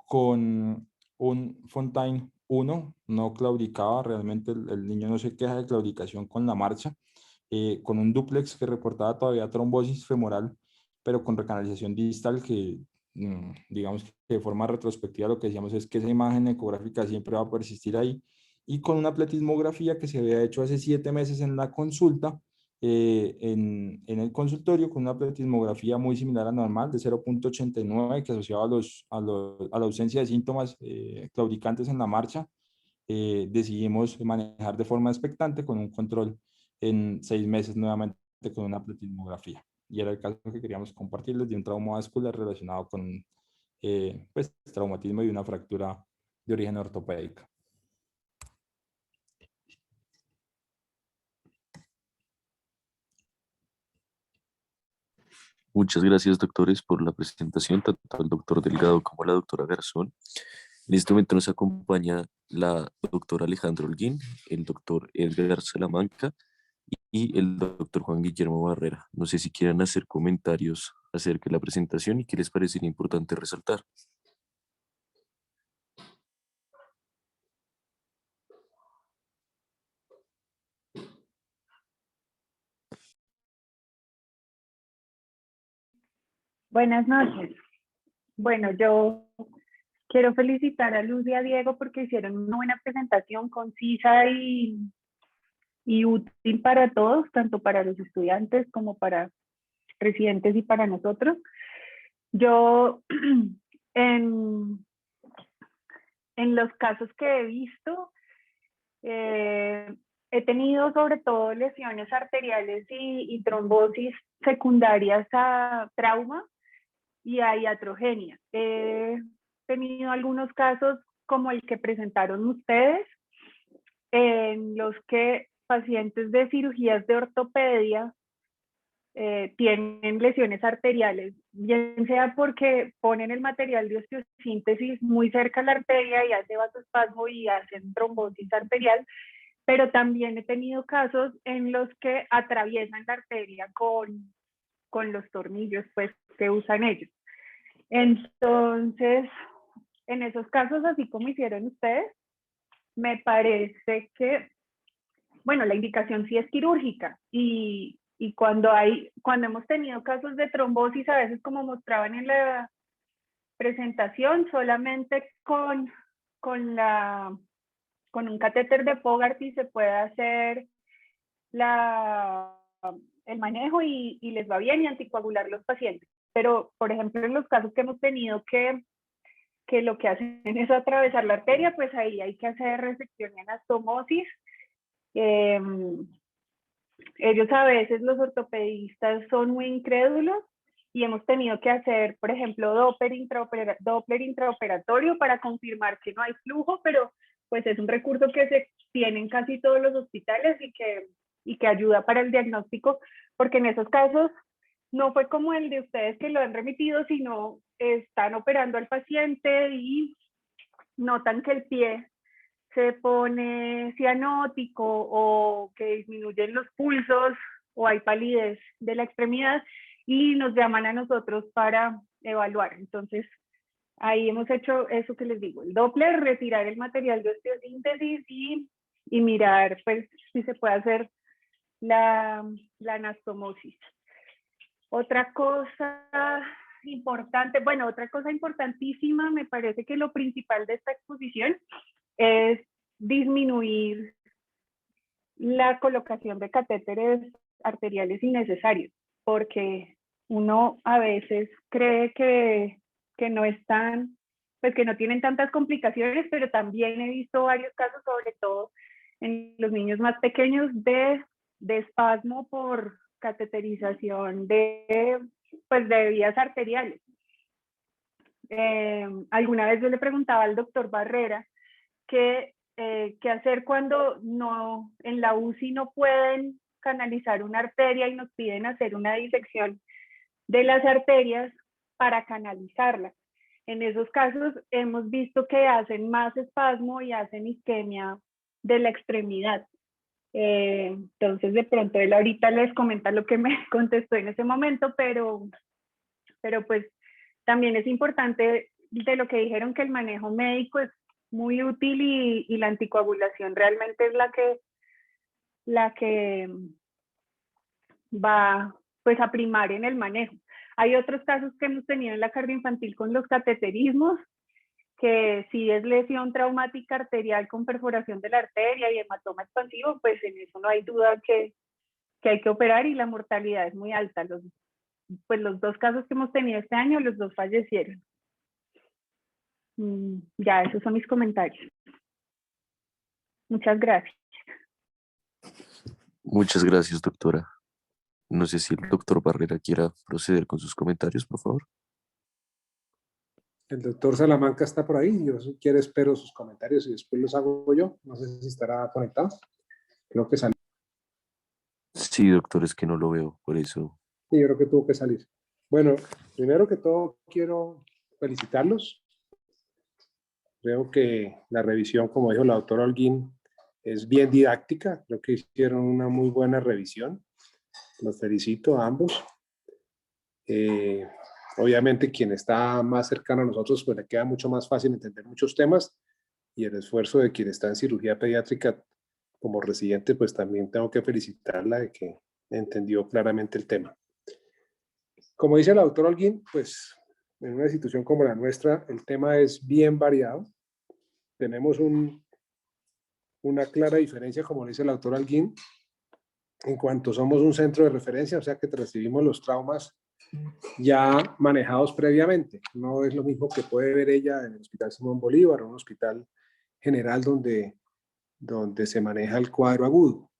con un Fontaine 1, no claudicaba, realmente el niño no se queja de claudicación con la marcha, con un duplex que reportaba todavía trombosis femoral, pero con recanalización distal que, digamos que de forma retrospectiva lo que decíamos es que esa imagen ecográfica siempre va a persistir ahí, y con una pletismografía que se había hecho hace 7 meses en la consulta, en el consultorio con una pletismografía muy similar a normal de 0,89 que asociaba a la ausencia de síntomas claudicantes en la marcha, decidimos manejar de forma expectante con un control en 6 meses nuevamente con una pletismografía. Y era el caso que queríamos compartirles de un trauma vascular relacionado con pues, traumatismo y una fractura de origen ortopédica. Muchas gracias, doctores, por la presentación, tanto al doctor Delgado como a la doctora Garzón. En este momento nos acompaña la doctora Alejandra Holguín, el doctor Edgar Salamanca y el doctor Juan Guillermo Barrera. No sé si quieran hacer comentarios acerca de la presentación y qué les parecería importante resaltar. Buenas noches. Bueno, yo quiero felicitar a Luz y a Diego porque hicieron una buena presentación concisa y útil para todos, tanto para los estudiantes como para residentes y para nosotros. Yo, en los casos que he visto, he tenido sobre todo lesiones arteriales y trombosis secundarias a trauma y a iatrogenia. He tenido algunos casos como el que presentaron ustedes, en los que pacientes de cirugías de ortopedia tienen lesiones arteriales, bien sea porque ponen el material de osteosíntesis muy cerca a la arteria y hace vasoespasmo y hacen trombosis arterial, pero también he tenido casos en los que atraviesan la arteria con los tornillos pues, que usan ellos. Entonces, en esos casos, así como hicieron ustedes, me parece que, bueno, la indicación sí es quirúrgica y cuando hemos tenido casos de trombosis, a veces como mostraban en la presentación, solamente con un catéter de Fogarty se puede hacer el manejo y les va bien y anticoagular los pacientes. Pero, por ejemplo, en los casos que hemos tenido que lo que hacen es atravesar la arteria, pues ahí hay que hacer resección y anastomosis. Ellos a veces, los ortopedistas, son muy incrédulos y hemos tenido que hacer, por ejemplo, Doppler intraoperatorio para confirmar que no hay flujo, pero pues es un recurso que se tiene en casi todos los hospitales y que ayuda para el diagnóstico, porque en esos casos no fue como el de ustedes que lo han remitido, sino están operando al paciente y notan que el pie se pone cianótico o que disminuyen los pulsos o hay palidez de la extremidad y nos llaman a nosotros para evaluar. Entonces, ahí hemos hecho eso que les digo, el Doppler, retirar el material de osteosíntesis y mirar pues, si se puede hacer la anastomosis. Otra cosa importante, bueno, otra cosa importantísima, me parece que lo principal de esta exposición es disminuir la colocación de catéteres arteriales innecesarios, porque uno a veces cree que no están, pues que no tienen tantas complicaciones, pero también he visto varios casos, sobre todo en los niños más pequeños, de espasmo por cateterización de vías arteriales. Alguna vez yo le preguntaba al doctor Barrera qué hacer cuando en la UCI no pueden canalizar una arteria y nos piden hacer una disección de las arterias para canalizarla. En esos casos hemos visto que hacen más espasmo y hacen isquemia de la extremidad. Entonces de pronto él ahorita les comenta lo que me contestó en ese momento, pero pues también es importante de lo que dijeron, que el manejo médico es muy útil y la anticoagulación realmente es la que va pues a primar en el manejo. Hay otros casos que hemos tenido en la cardioinfantil con los cateterismos, que si es lesión traumática arterial con perforación de la arteria y hematoma expansivo, pues en eso no hay duda que que hay que operar y la mortalidad es muy alta. Pues los 2 casos que hemos tenido este año, los 2 fallecieron. Ya, esos son mis comentarios. Muchas gracias. Muchas gracias, doctora. No sé si el doctor Barrera quiera proceder con sus comentarios, por favor. El doctor Salamanca está por ahí. Yo si quiere espero sus comentarios y después los hago yo. No sé si estará conectado. Creo que salió. Sí, doctor, es que no lo veo, por eso. Sí, yo creo que tuvo que salir. Bueno, primero que todo quiero felicitarlos. Creo que la revisión, como dijo la doctora Holguín, es bien didáctica. Creo que hicieron una muy buena revisión. Los felicito a ambos. Obviamente quien está más cercano a nosotros, pues le queda mucho más fácil entender muchos temas, y el esfuerzo de quien está en cirugía pediátrica como residente, pues también tengo que felicitarla de que entendió claramente el tema. Como dice la doctora Holguín, pues en una institución como la nuestra, el tema es bien variado. Tenemos una clara diferencia, como dice la doctora Holguín, en cuanto somos un centro de referencia, o sea que recibimos los traumas ya manejados previamente. No es lo mismo que puede ver ella en el Hospital Simón Bolívar o un hospital general donde se maneja el cuadro agudo.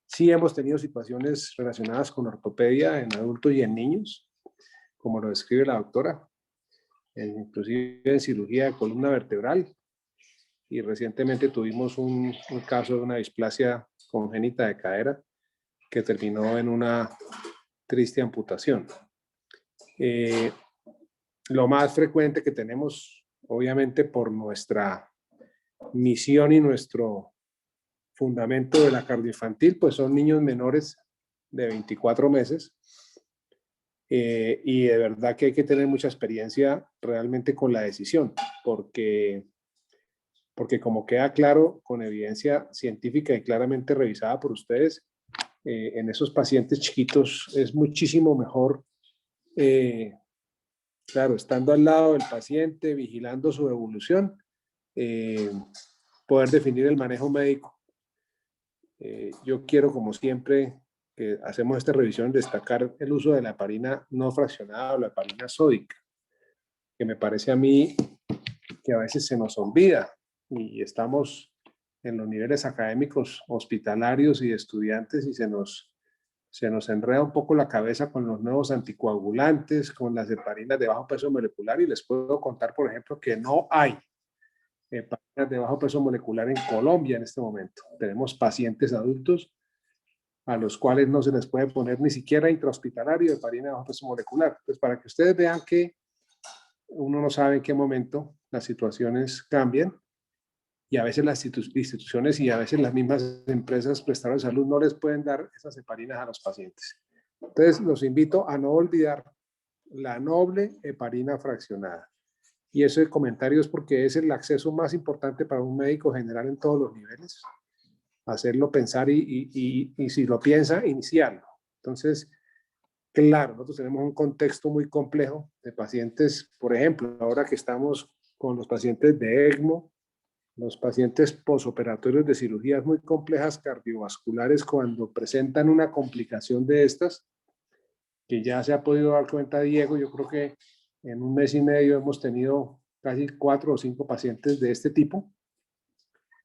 Sí hemos tenido situaciones relacionadas con ortopedia en adultos y en niños, como lo describe la doctora, inclusive en cirugía de columna vertebral, y recientemente tuvimos un caso de una displasia congénita de cadera que terminó en una triste amputación. Lo más frecuente que tenemos, obviamente por nuestra misión y nuestro fundamento de la cardioinfantil, pues son niños menores de 24 meses, y de verdad que hay que tener mucha experiencia realmente con la decisión, porque como queda claro con evidencia científica y claramente revisada por ustedes, en esos pacientes chiquitos es muchísimo mejor, claro, estando al lado del paciente, vigilando su evolución, poder definir el manejo médico. Yo quiero, como siempre, que hacemos esta revisión, destacar el uso de la heparina no fraccionada o la heparina sódica, que me parece a mí que a veces se nos olvida y estamos en los niveles académicos hospitalarios y de estudiantes y se nos enreda un poco la cabeza con los nuevos anticoagulantes, con las heparinas de bajo peso molecular, y les puedo contar, por ejemplo, que no hay heparinas de bajo peso molecular en Colombia en este momento. Tenemos pacientes adultos a los cuales no se les puede poner ni siquiera intrahospitalario heparina de bajo peso molecular. Pues para que ustedes vean que uno no sabe en qué momento las situaciones cambian, y a veces las instituciones y a veces las mismas empresas prestadoras de salud no les pueden dar esas heparinas a los pacientes. Entonces, los invito a no olvidar la noble heparina fraccionada. Y ese comentario es porque es el acceso más importante para un médico general en todos los niveles. Hacerlo pensar y si lo piensa, iniciarlo. Entonces, claro, nosotros tenemos un contexto muy complejo de pacientes, por ejemplo, ahora que estamos con los pacientes de ECMO, los pacientes posoperatorios de cirugías muy complejas cardiovasculares, cuando presentan una complicación de estas, que ya se ha podido dar cuenta Diego, yo creo que en un mes y medio hemos tenido casi 4 o 5 pacientes de este tipo,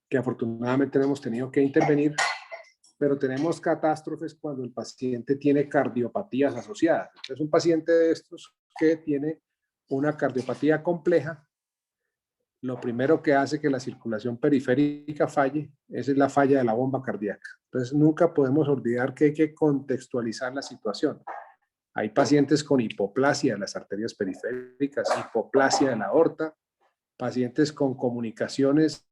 que afortunadamente hemos tenido que intervenir, pero tenemos catástrofes cuando el paciente tiene cardiopatías asociadas. Es un paciente de estos que tiene una cardiopatía compleja. Lo primero que hace que la circulación periférica falle es la falla de la bomba cardíaca. Entonces, nunca podemos olvidar que hay que contextualizar la situación. Hay pacientes con hipoplasia de las arterias periféricas, hipoplasia de la aorta, pacientes con comunicaciones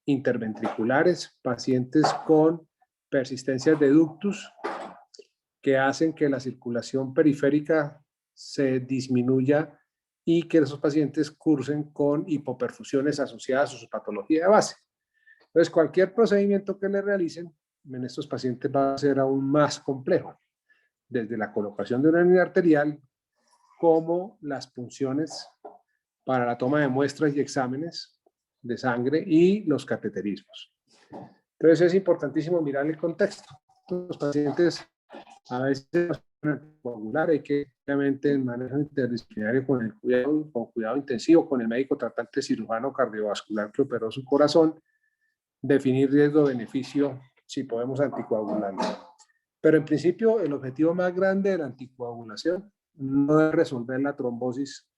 interventriculares, pacientes con persistencias de ductus que hacen que la circulación periférica se disminuya y que esos pacientes cursen con hipoperfusiones asociadas a su patología de base. Entonces, cualquier procedimiento que le realicen en estos pacientes va a ser aún más complejo, desde la colocación de una hernia arterial como las punciones para la toma de muestras y exámenes de sangre y los cateterismos. Entonces, es importantísimo mirar el contexto. Los pacientes a veces anticoagular, hay que, obviamente, en manejo interdisciplinario con cuidado intensivo, con el médico tratante cirujano cardiovascular que operó su corazón, definir riesgo-beneficio si podemos anticoagularlo. Pero en principio, el objetivo más grande de la anticoagulación no es resolver la trombosis,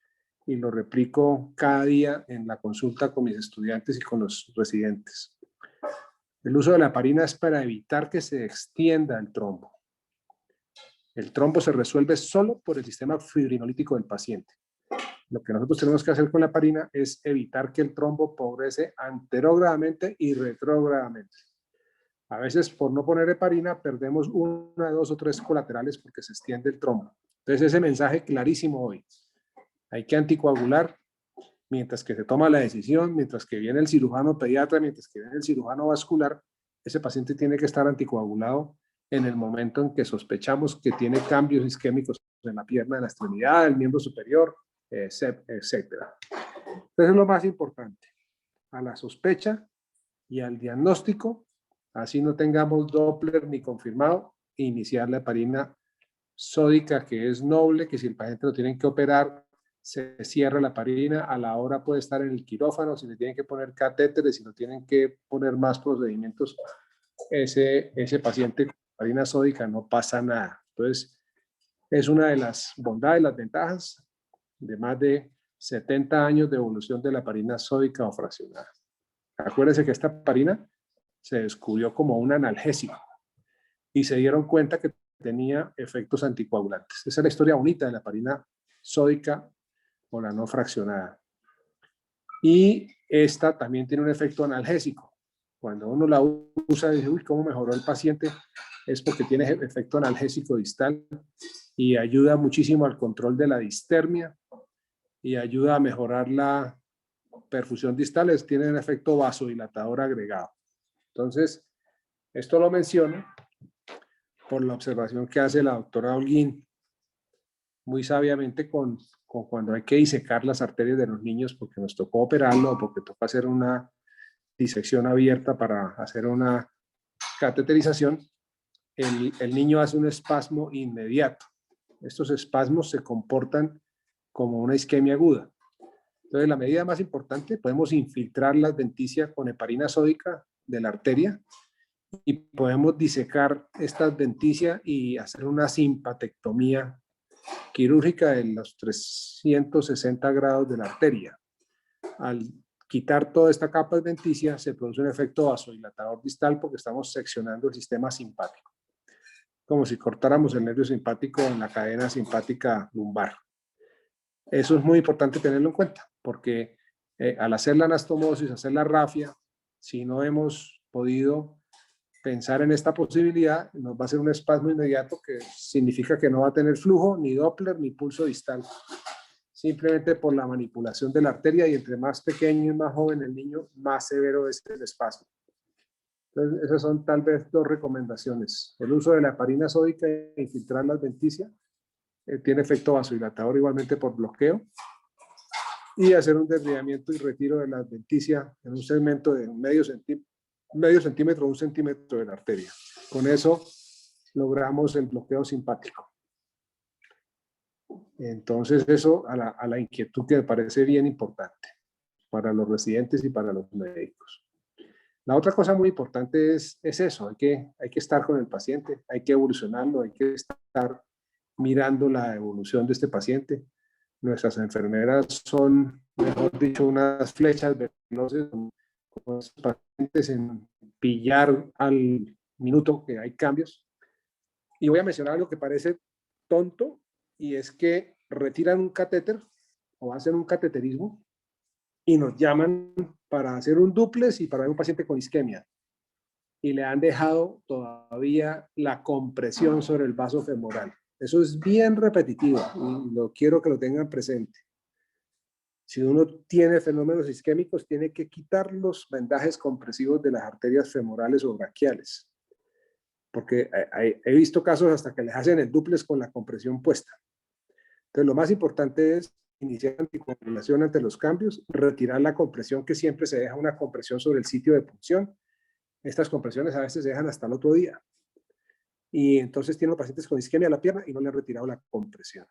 y lo replico cada día en la consulta con mis estudiantes y con los residentes. El uso de la heparina es para evitar que se extienda el trombo. El trombo se resuelve solo por el sistema fibrinolítico del paciente. Lo que nosotros tenemos que hacer con la heparina es evitar que el trombo progrese anterogradamente y retrógradamente. A veces, por no poner heparina, perdemos 1, 2 o 3 colaterales porque se extiende el trombo. Entonces, ese mensaje clarísimo hoy. Hay que anticoagular mientras que se toma la decisión, mientras que viene el cirujano pediatra, mientras que viene el cirujano vascular. Ese paciente tiene que estar anticoagulado en el momento en que sospechamos que tiene cambios isquémicos en la pierna, en la extremidad, el miembro superior, etc. Entonces es lo más importante. A la sospecha y al diagnóstico, así no tengamos Doppler ni confirmado, iniciar la heparina sódica, que es noble, que si el paciente lo tienen que operar, se cierra la heparina, a la hora puede estar en el quirófano, si le tienen que poner catéteres, si no tienen que poner más procedimientos, ese paciente con heparina sódica no pasa nada. Entonces, es una de las bondades, las ventajas de más de 70 años de evolución de la heparina sódica o fraccionada. Acuérdense que esta heparina se descubrió como un analgésico y se dieron cuenta que tenía efectos anticoagulantes. Esa es la historia bonita de la heparina sódica o la no fraccionada. Y esta también tiene un efecto analgésico. Cuando uno la usa y dice, uy, ¿cómo mejoró el paciente? Es porque tiene efecto analgésico distal y ayuda muchísimo al control de la distermia y ayuda a mejorar la perfusión distal, tiene un efecto vasodilatador agregado. Entonces, esto lo menciono por la observación que hace la doctora Holguín, muy sabiamente con cuando hay que disecar las arterias de los niños porque nos tocó operarlo o porque tocó hacer una disección abierta para hacer una cateterización, el niño hace un espasmo inmediato. Estos espasmos se comportan como una isquemia aguda. Entonces, la medida más importante, podemos infiltrar la adventicia con heparina sódica de la arteria y podemos disecar esta adventicia y hacer una simpatectomía quirúrgica en los 360 grados de la arteria. Al quitar toda esta capa adventicia se produce un efecto vasodilatador distal porque estamos seccionando el sistema simpático, como si cortáramos el nervio simpático en la cadena simpática lumbar. Eso es muy importante tenerlo en cuenta porque al hacer la anastomosis, hacer la rafia, si no hemos podido pensar en esta posibilidad, nos va a hacer un espasmo inmediato que significa que no va a tener flujo, ni Doppler, ni pulso distal, simplemente por la manipulación de la arteria, y entre más pequeño y más joven el niño, más severo es el espasmo. Entonces, esas son tal vez 2 recomendaciones. El uso de la heparina sódica e infiltrar la adventicia tiene efecto vasodilatador igualmente por bloqueo, y hacer un desviamiento y retiro de la adventicia en un segmento de medio centímetro o 1 centímetro de la arteria. Con eso logramos el bloqueo simpático. Entonces eso a la inquietud que me parece bien importante para los residentes y para los médicos. La otra cosa muy importante es eso, hay que estar con el paciente, hay que evolucionarlo, hay que estar mirando la evolución de este paciente. Nuestras enfermeras son, mejor dicho, unas flechas veloces con los pacientes en pillar al minuto que hay cambios. Y voy a mencionar algo que parece tonto, y es que retiran un catéter o hacen un cateterismo y nos llaman para hacer un dúplex y para ver un paciente con isquemia. Y le han dejado todavía la compresión sobre el vaso femoral. Eso es bien repetitivo y lo quiero que lo tengan presente. Si uno tiene fenómenos isquémicos, tiene que quitar los vendajes compresivos de las arterias femorales o braquiales. Porque he visto casos hasta que les hacen el dúplex con la compresión puesta. Entonces, lo más importante es iniciar anticoagulación ante los cambios, retirar la compresión, que siempre se deja una compresión sobre el sitio de punción. Estas compresiones a veces se dejan hasta el otro día. y entonces tiene los pacientes con isquemia de la pierna y no le han retirado la compresión.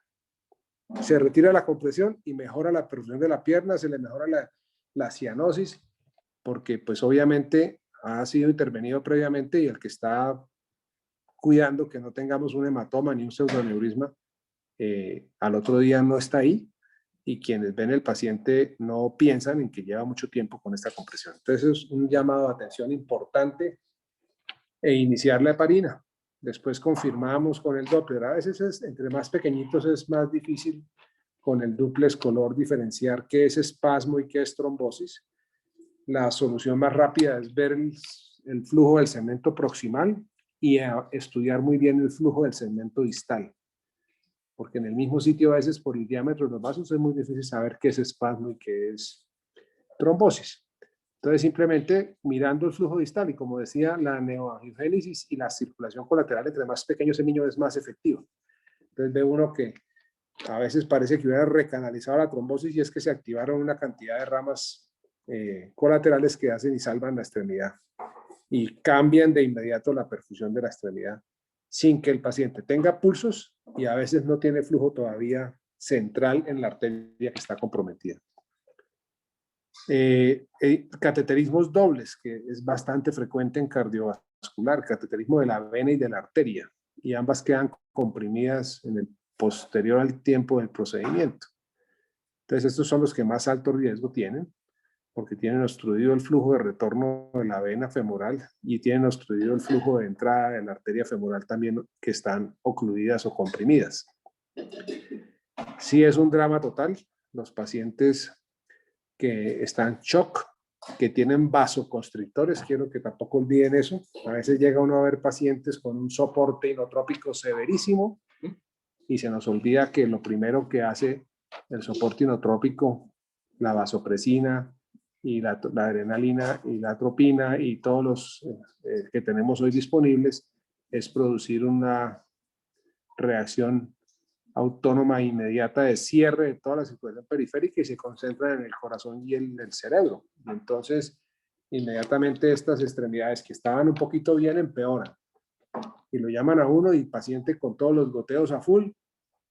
Se retira la compresión y mejora la perfusión de la pierna, se le mejora la cianosis, porque pues obviamente ha sido intervenido previamente y el que está cuidando que no tengamos un hematoma ni un pseudoneurisma, al otro día no está ahí, y quienes ven el paciente no piensan en que lleva mucho tiempo con esta compresión. Entonces es un llamado de atención importante e iniciar la heparina. Después confirmamos con el Doppler. A veces entre más pequeñitos es más difícil con el duplex color diferenciar qué es espasmo y qué es trombosis. La solución más rápida es ver el flujo del segmento proximal y estudiar muy bien el flujo del segmento distal. Porque en el mismo sitio a veces por el diámetro de los vasos es muy difícil saber qué es espasmo y qué es trombosis. Entonces simplemente mirando el flujo distal y como decía, la neoangiogénesis y la circulación colateral entre más pequeños el niño es más efectiva. Entonces ve uno que a veces parece que hubiera recanalizado la trombosis y es que se activaron una cantidad de ramas colaterales que hacen y salvan la extremidad y cambian de inmediato la perfusión de la extremidad sin que el paciente tenga pulsos y a veces no tiene flujo todavía central en la arteria que está comprometida. Cateterismos dobles, que es bastante frecuente en cardiovascular, cateterismo de la vena y de la arteria, y ambas quedan comprimidas en el posterior al tiempo del procedimiento. Entonces estos son los que más alto riesgo tienen, porque tienen obstruido el flujo de retorno de la vena femoral y tienen obstruido el flujo de entrada de la arteria femoral también, que están ocluidas o comprimidas. Sí es un drama total. Los pacientes que están shock, que tienen vasoconstrictores, quiero que tampoco olviden eso. A veces llega uno a ver pacientes con un soporte inotrópico severísimo y se nos olvida que lo primero que hace el soporte inotrópico, la vasopresina y la adrenalina y la atropina y todos los que tenemos hoy disponibles, es producir una reacción autónoma e inmediata de cierre de toda la circulación periférica y se concentra en el corazón y en el cerebro. Y entonces, inmediatamente estas extremidades que estaban un poquito bien empeoran. Y lo llaman a uno y paciente con todos los goteos a full.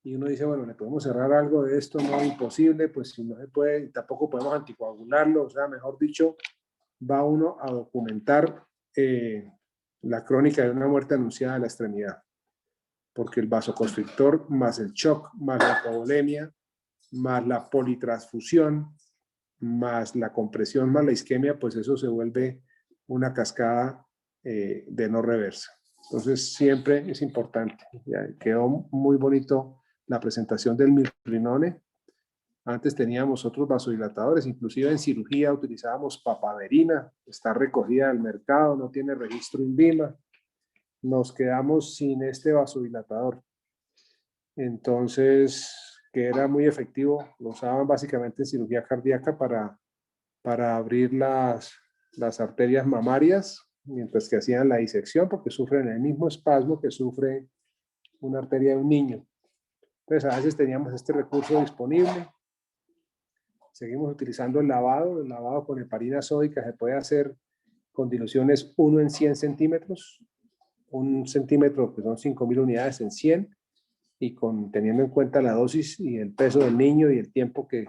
Y uno dice, bueno, ¿le podemos cerrar algo de esto? No, imposible, pues si no se puede, tampoco podemos anticoagularlo. O sea, mejor dicho, va uno a documentar la crónica de una muerte anunciada de la extremidad. Porque el vasoconstrictor más el shock, más la hipovolemia, más la politransfusión, más la compresión, más la isquemia, pues eso se vuelve una cascada de no reversa. Entonces siempre es importante. Ya quedó muy bonito la presentación del mirrinone. Antes teníamos otros vasodilatadores, inclusive en cirugía utilizábamos papaverina, está recogida del mercado, no tiene registro INVIMA. Nos quedamos sin este vasodilatador. Entonces, que era muy efectivo, lo usaban básicamente en cirugía cardíaca para abrir las arterias mamarias, mientras que hacían la disección, porque sufren el mismo espasmo que sufre una arteria de un niño. Entonces, a veces teníamos este recurso disponible. Seguimos utilizando el lavado con heparina sódica se puede hacer con diluciones 1 en 100 centímetros, 1 centímetro, que son 5.000 unidades en 100, y teniendo en cuenta la dosis y el peso del niño y el tiempo que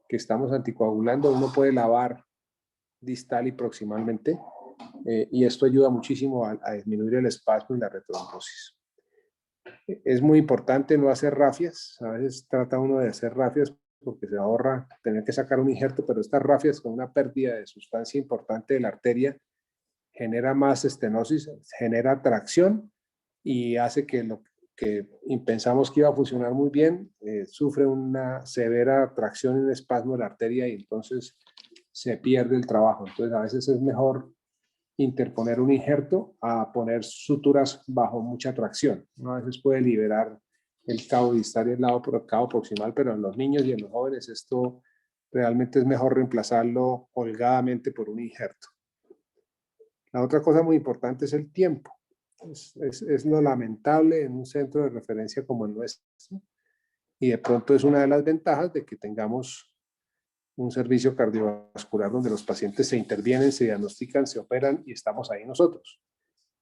estamos anticoagulando, uno puede lavar distal y proximalmente, y esto ayuda muchísimo a disminuir el espasmo y la retrombosis. Es muy importante no hacer rafias. A veces trata uno de hacer rafias porque se ahorra tener que sacar un injerto, pero estas rafias con una pérdida de sustancia importante de la arteria genera más estenosis, genera tracción y hace que lo que pensamos que iba a funcionar muy bien, sufre una severa tracción y un espasmo de la arteria y entonces se pierde el trabajo. Entonces a veces es mejor interponer un injerto a poner suturas bajo mucha tracción. ¿No? A veces puede liberar el cabo distal y el cabo proximal, pero en los niños y en los jóvenes esto realmente es mejor reemplazarlo holgadamente por un injerto. La otra cosa muy importante es el tiempo. Es lo lamentable en un centro de referencia como el nuestro, y de pronto es una de las ventajas de que tengamos un servicio cardiovascular donde los pacientes se intervienen, se diagnostican, se operan y estamos ahí nosotros.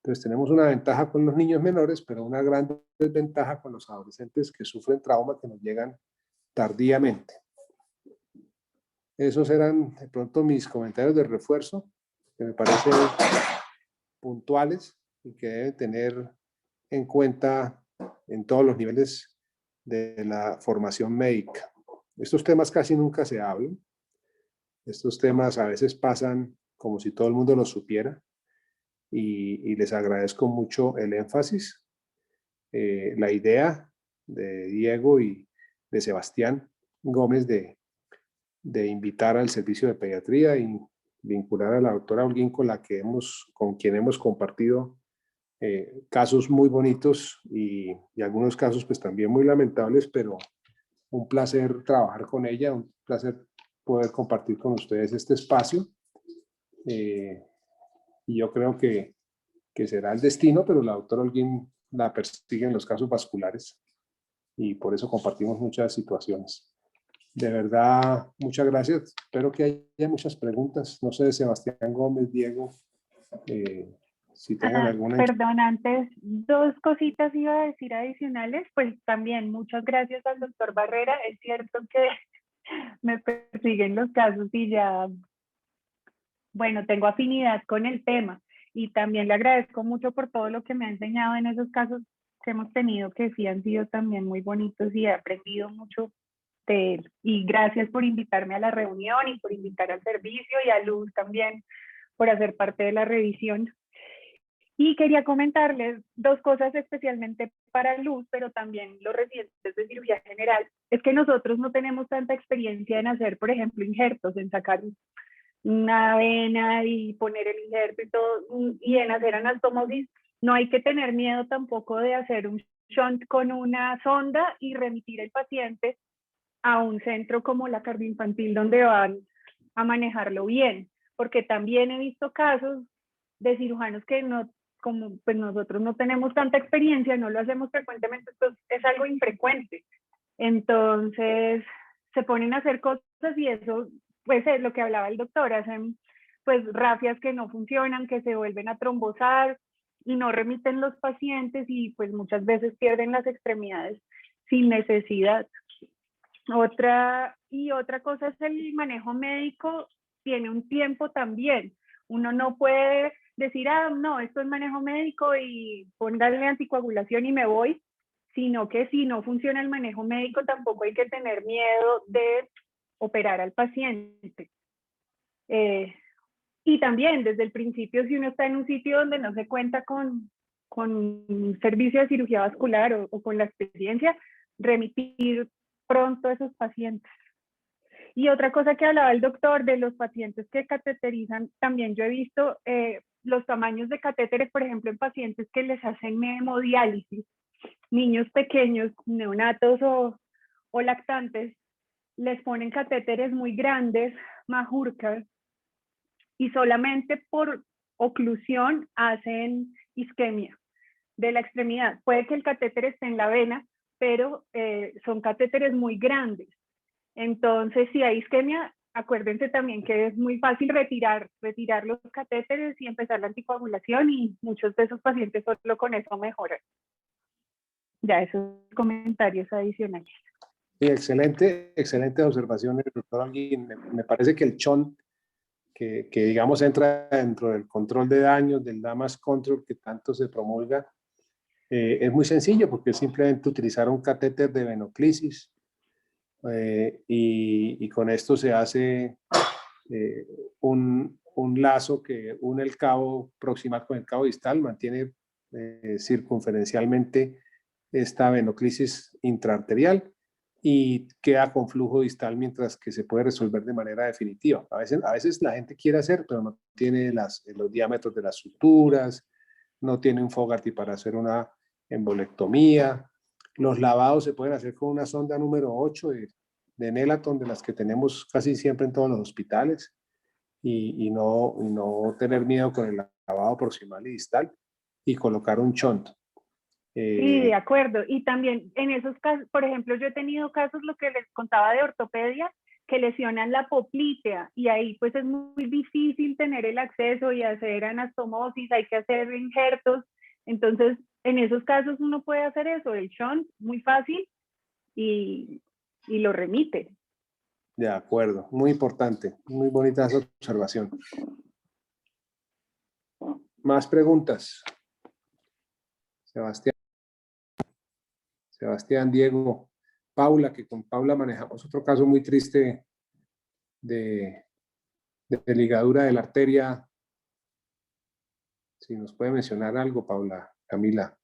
Entonces tenemos una ventaja con los niños menores, pero una gran desventaja con los adolescentes que sufren trauma, que nos llegan tardíamente. Esos eran de pronto mis comentarios de refuerzo, que me parecen puntuales y que deben tener en cuenta en todos los niveles de la formación médica. Estos temas casi nunca se hablan. Estos temas a veces pasan como si todo el mundo los supiera y les agradezco mucho el énfasis, la idea de Diego y de Sebastián Gómez de invitar al servicio de pediatría y vincular a la doctora Holguín con quien hemos compartido casos muy bonitos y algunos casos pues también muy lamentables, pero un placer trabajar con ella, un placer poder compartir con ustedes este espacio. Y yo creo que será el destino, pero la doctora Holguín la persigue en los casos vasculares y por eso compartimos muchas situaciones. De verdad, muchas gracias. Espero que haya muchas preguntas. No sé, Sebastián Gómez, Diego, si tengan alguna. Perdón, antes, dos cositas iba a decir adicionales. Pues también muchas gracias al doctor Barrera. Es cierto que me persiguen los casos y ya, bueno, tengo afinidad con el tema. Y también le agradezco mucho por todo lo que me ha enseñado en esos casos que hemos tenido, que sí han sido también muy bonitos y he aprendido mucho de él. Y gracias por invitarme a la reunión y por invitar al servicio y a Luz también por hacer parte de la revisión. Y quería comentarles dos cosas especialmente para Luz, pero también los residentes de cirugía general. Es que nosotros no tenemos tanta experiencia en hacer, por ejemplo, injertos, en sacar una vena y poner el injerto y todo, y en hacer anastomosis. No hay que tener miedo tampoco de hacer un shunt con una sonda y remitir el paciente a un centro como la cardioinfantil donde van a manejarlo bien, porque también he visto casos de cirujanos que no, como pues nosotros no tenemos tanta experiencia, no lo hacemos frecuentemente, esto es algo infrecuente. Entonces se ponen a hacer cosas y eso pues es lo que hablaba el doctor, hacen pues rafias que no funcionan, que se vuelven a trombosar y no remiten los pacientes y pues muchas veces pierden las extremidades sin necesidad. Otra cosa es el manejo médico, tiene un tiempo también. Uno no puede decir, no, esto es manejo médico y póngale anticoagulación y me voy, sino que si no funciona el manejo médico tampoco hay que tener miedo de operar al paciente. Y también desde el principio, si uno está en un sitio donde no se cuenta con un servicio de cirugía vascular o con la experiencia, remitir pronto a esos pacientes. Y otra cosa que hablaba el doctor de los pacientes que cateterizan, también yo he visto los tamaños de catéteres, por ejemplo, en pacientes que les hacen hemodiálisis, niños pequeños, neonatos o lactantes, les ponen catéteres muy grandes, majurcas, y solamente por oclusión hacen isquemia de la extremidad. Puede que el catéter esté en la vena, pero son catéteres muy grandes. Entonces, si hay isquemia, acuérdense también que es muy fácil retirar los catéteres y empezar la anticoagulación y muchos de esos pacientes solo con eso mejoran. Ya esos comentarios adicionales. Sí, excelente observaciones, doctor Holguín. Me parece que el shunt, que digamos entra dentro del control de daños, del damage control que tanto se promulga, es muy sencillo porque es simplemente utilizar un catéter de venoclisis y con esto se hace un lazo que une el cabo proximal con el cabo distal, mantiene circunferencialmente esta venoclisis intraarterial y queda con flujo distal mientras que se puede resolver de manera definitiva. A veces la gente quiere hacer, pero no tiene los diámetros de las suturas, no tiene un Fogarty para hacer una embolectomía. Los lavados se pueden hacer con una sonda número 8 de Nelaton, de las que tenemos casi siempre en todos los hospitales, y no tener miedo con el lavado proximal y distal y colocar un shunt. Sí, de acuerdo. Y también en esos casos, por ejemplo, yo he tenido casos, lo que les contaba de ortopedia, que lesionan la poplitea y ahí pues es muy difícil tener el acceso y hacer anastomosis, hay que hacer injertos. Entonces, en esos casos uno puede hacer eso, el shunt, muy fácil y lo remite. De acuerdo, muy importante, muy bonita esa observación. Más preguntas. Sebastián, Diego, Paula, que con Paula manejamos otro caso muy triste de ligadura de la arteria. Si nos puede mencionar algo, Paula, Camila.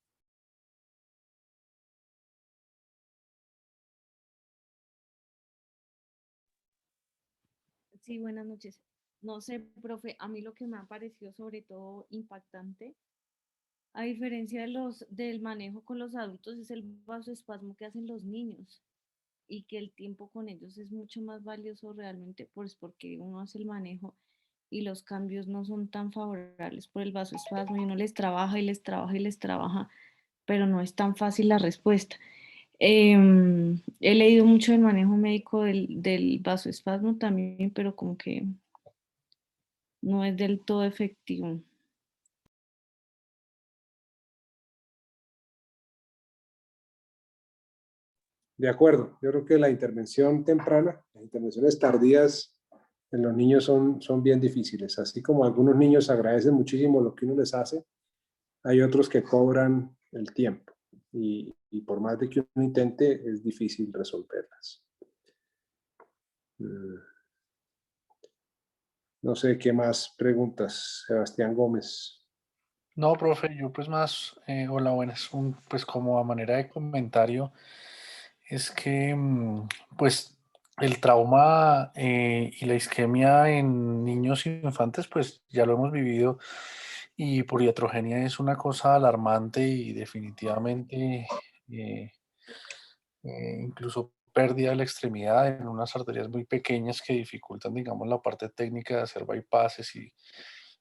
Sí, buenas noches. No sé, profe, a mí lo que me ha parecido sobre todo impactante, a diferencia del manejo con los adultos, es el vasoespasmo que hacen los niños y que el tiempo con ellos es mucho más valioso realmente, pues porque uno hace el manejo y los cambios no son tan favorables por el vasoespasmo y uno les trabaja y les trabaja y les trabaja, pero no es tan fácil la respuesta. He leído mucho del manejo médico del vasoespasmo también, pero como que no es del todo efectivo. De acuerdo, yo creo que la intervención temprana, las intervenciones tardías en los niños son bien difíciles. Así como algunos niños agradecen muchísimo lo que uno les hace, hay otros que cobran el tiempo y por más de que uno intente, es difícil resolverlas. No sé qué más preguntas, Sebastián Gómez. No, profe, yo pues más, hola, buenas, pues como a manera de comentario, es que pues el trauma y la isquemia en niños e infantes pues ya lo hemos vivido y por iatrogenia es una cosa alarmante y definitivamente incluso pérdida de la extremidad en unas arterias muy pequeñas que dificultan, digamos, la parte técnica de hacer bypasses y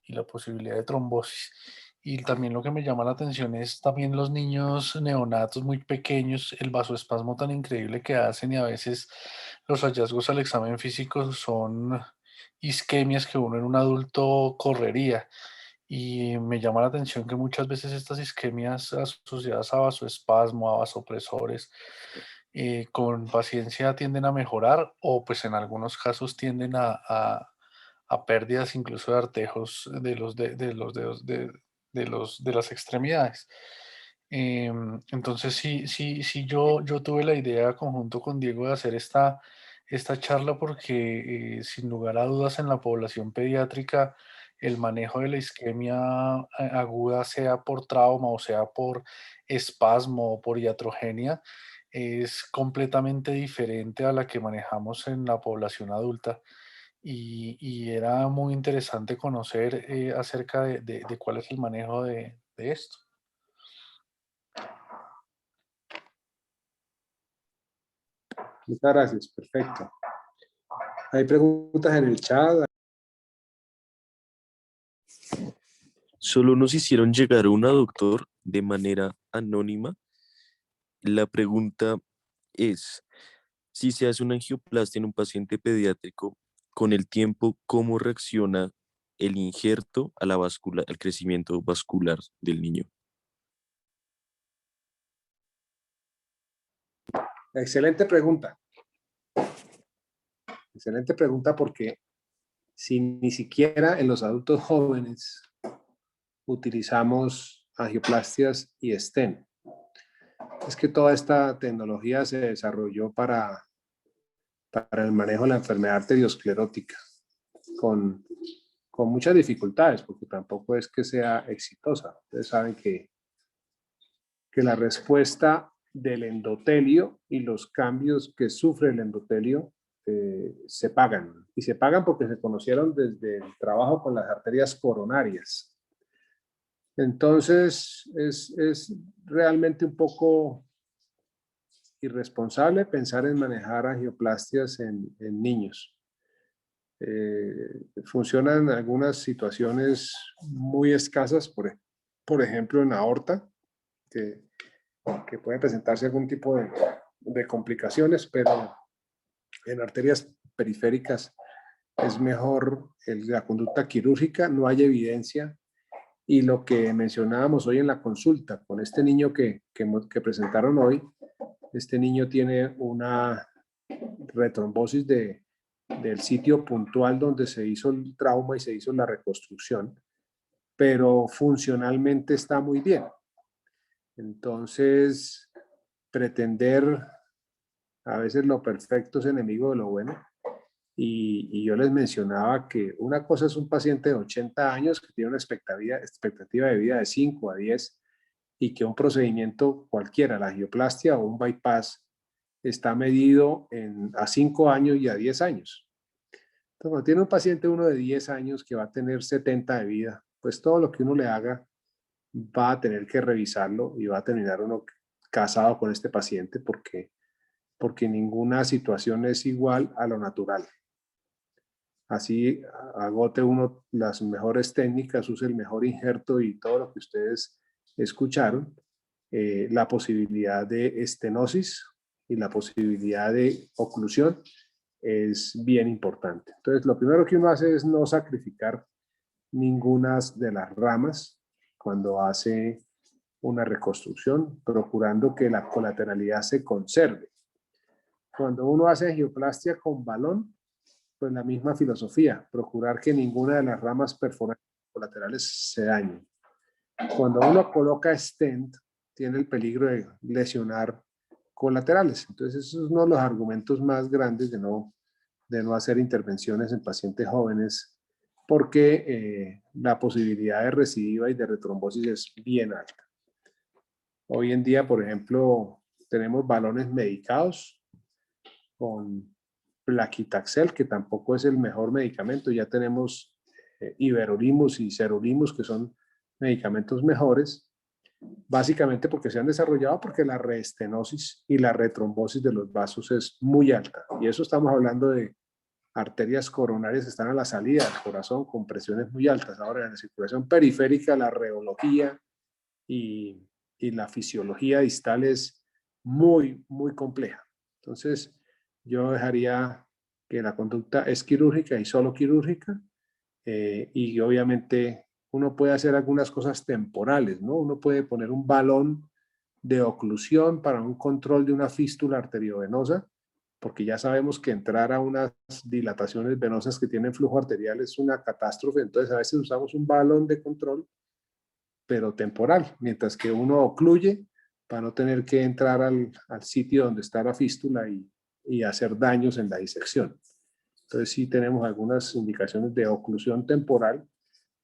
la posibilidad de trombosis. Y también lo que me llama la atención es también los niños neonatos muy pequeños, el vasoespasmo tan increíble que hacen y a veces los hallazgos al examen físico son isquemias que uno en un adulto correría. Y me llama la atención que muchas veces estas isquemias asociadas a vasoespasmo, a vasopresores, con paciencia tienden a mejorar o pues en algunos casos tienden a pérdidas incluso de artejos de los dedos de las extremidades. Entonces sí, yo tuve la idea conjunto con Diego de hacer esta charla porque sin lugar a dudas en la población pediátrica el manejo de la isquemia aguda, sea por trauma o sea por espasmo o por iatrogenia, es completamente diferente a la que manejamos en la población adulta y era muy interesante conocer acerca de cuál es el manejo de esto. Muchas gracias, perfecto. Hay preguntas en el chat. Solo nos hicieron llegar una, doctor, de manera anónima. La pregunta es, si se hace una angioplastia en un paciente pediátrico, con el tiempo, ¿cómo reacciona el injerto a al crecimiento vascular del niño? Excelente pregunta. Excelente pregunta porque si ni siquiera en los adultos jóvenes utilizamos angioplastias y stent, es que toda esta tecnología se desarrolló para el manejo de la enfermedad arteriosclerótica con muchas dificultades, porque tampoco es que sea exitosa. Ustedes saben que la respuesta del endotelio y los cambios que sufre el endotelio se pagan. Y se pagan porque se conocieron desde el trabajo con las arterias coronarias. Entonces, es realmente un poco irresponsable pensar en manejar angioplastias en niños. Funcionan en algunas situaciones muy escasas, por ejemplo en aorta, que puede presentarse algún tipo de complicaciones, pero en arterias periféricas, es mejor la conducta quirúrgica, no hay evidencia. Y lo que mencionábamos hoy en la consulta, con este niño que presentaron hoy, este niño tiene una retrombosis del sitio puntual donde se hizo el trauma y se hizo la reconstrucción, pero funcionalmente está muy bien. Entonces, pretender, a veces lo perfecto es enemigo de lo bueno. Y yo les mencionaba que una cosa es un paciente de 80 años que tiene una expectativa de vida de 5 a 10 y que un procedimiento cualquiera, la angioplastia o un bypass, está medido a 5 años y a 10 años. Entonces, cuando tiene un paciente uno de 10 años que va a tener 70 de vida, pues todo lo que uno le haga va a tener que revisarlo y va a terminar uno casado con este paciente porque ninguna situación es igual a lo natural. Así agote uno las mejores técnicas, use el mejor injerto y todo lo que ustedes escucharon, la posibilidad de estenosis y la posibilidad de oclusión es bien importante. Entonces, lo primero que uno hace es no sacrificar ninguna de las ramas cuando hace una reconstrucción, procurando que la colateralidad se conserve. Cuando uno hace angioplastia con balón, pues la misma filosofía, procurar que ninguna de las ramas perforantes colaterales se dañen. Cuando uno coloca stent, tiene el peligro de lesionar colaterales. Entonces, eso es uno de los argumentos más grandes de no hacer intervenciones en pacientes jóvenes, porque la posibilidad de recidiva y de retrombosis es bien alta. Hoy en día, por ejemplo, tenemos balones medicados con Plaquitaxel, que tampoco es el mejor medicamento. Ya tenemos Iberolimus y Serolimus, que son medicamentos mejores, básicamente porque se han desarrollado porque la reestenosis y la retrombosis de los vasos es muy alta. Y eso estamos hablando de arterias coronarias que están a la salida del corazón con presiones muy altas. Ahora, en la circulación periférica, la reología y la fisiología distal es muy, muy compleja. Entonces, yo dejaría que la conducta es quirúrgica y solo quirúrgica, y obviamente uno puede hacer algunas cosas temporales, ¿no? Uno puede poner un balón de oclusión para un control de una fístula arteriovenosa, porque ya sabemos que entrar a unas dilataciones venosas que tienen flujo arterial es una catástrofe. Entonces, a veces usamos un balón de control, pero temporal, mientras que uno ocluye para no tener que entrar al sitio donde está la fístula y hacer daños en la disección. Entonces sí tenemos algunas indicaciones de oclusión temporal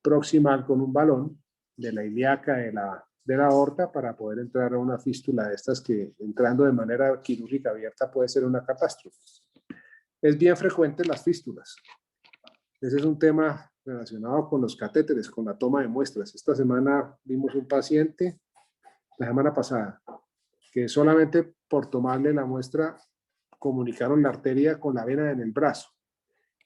proximal con un balón de la ilíaca de la aorta para poder entrar a una fístula de estas que entrando de manera quirúrgica abierta puede ser una catástrofe. Es bien frecuente las fístulas. Ese es un tema relacionado con los catéteres, con la toma de muestras. Esta semana vimos un paciente, la semana pasada, que solamente por tomarle la muestra comunicaron la arteria con la vena en el brazo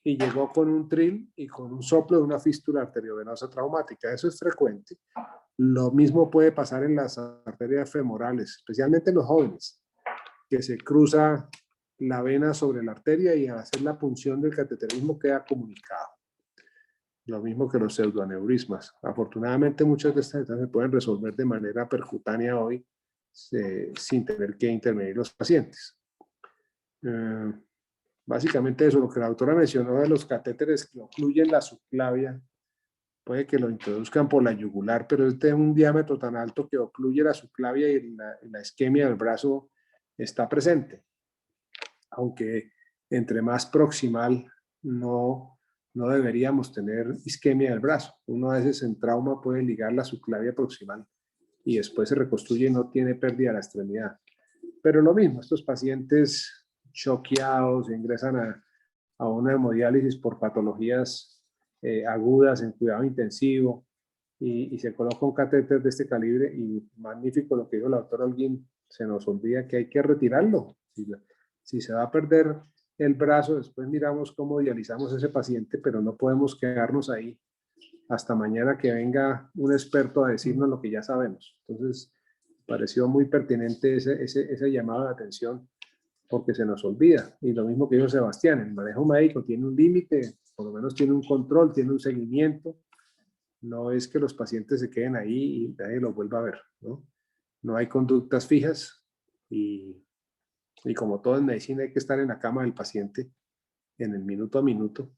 y llegó con un trill y con un soplo de una fístula arteriovenosa traumática. Eso es frecuente. Lo mismo puede pasar en las arterias femorales, especialmente en los jóvenes, que se cruza la vena sobre la arteria y al hacer la punción del cateterismo queda comunicado. Lo mismo que los pseudoaneurismas. Afortunadamente muchas de estas se pueden resolver de manera percutánea hoy sin tener que intervenir los pacientes. Básicamente eso, lo que la doctora mencionó de los catéteres que ocluyen la subclavia, puede que lo introduzcan por la yugular, pero este es un diámetro tan alto que ocluye la subclavia y la isquemia del brazo está presente. Aunque entre más proximal no deberíamos tener isquemia del brazo. Uno a veces en trauma puede ligar la subclavia proximal y después se reconstruye y no tiene pérdida de la extremidad. Pero lo mismo, estos pacientes choqueados ingresan a una hemodiálisis por patologías agudas en cuidado intensivo y se coloca un catéter de este calibre y magnífico lo que dijo la doctora Holguín, se nos olvida que hay que retirarlo. Si se va a perder el brazo, después miramos cómo dializamos a ese paciente, pero no podemos quedarnos ahí hasta mañana que venga un experto a decirnos lo que ya sabemos. Entonces, pareció muy pertinente ese llamado de atención porque se nos olvida. Y lo mismo que dijo Sebastián, el manejo médico tiene un límite, por lo menos tiene un control, tiene un seguimiento. No es que los pacientes se queden ahí y nadie los vuelva a ver, ¿no? No hay conductas fijas y como todo en medicina hay que estar en la cama del paciente en el minuto a minuto.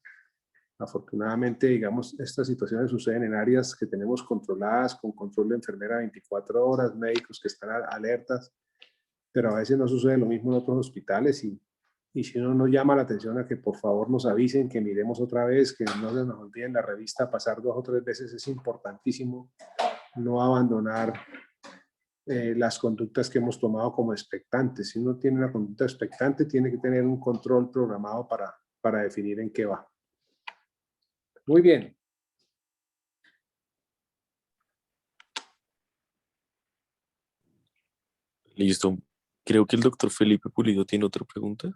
Afortunadamente, digamos, estas situaciones suceden en áreas que tenemos controladas, con control de enfermera 24 horas, médicos que están alertas, pero a veces no sucede lo mismo en otros hospitales y si uno nos llama la atención a que por favor nos avisen, que miremos otra vez, que no se nos olvide en la revista pasar 2 o 3 veces, es importantísimo no abandonar las conductas que hemos tomado como expectantes. Si uno tiene una conducta expectante, tiene que tener un control programado para definir en qué va. Muy bien. Listo. Creo que el doctor Felipe Pulido tiene otra pregunta.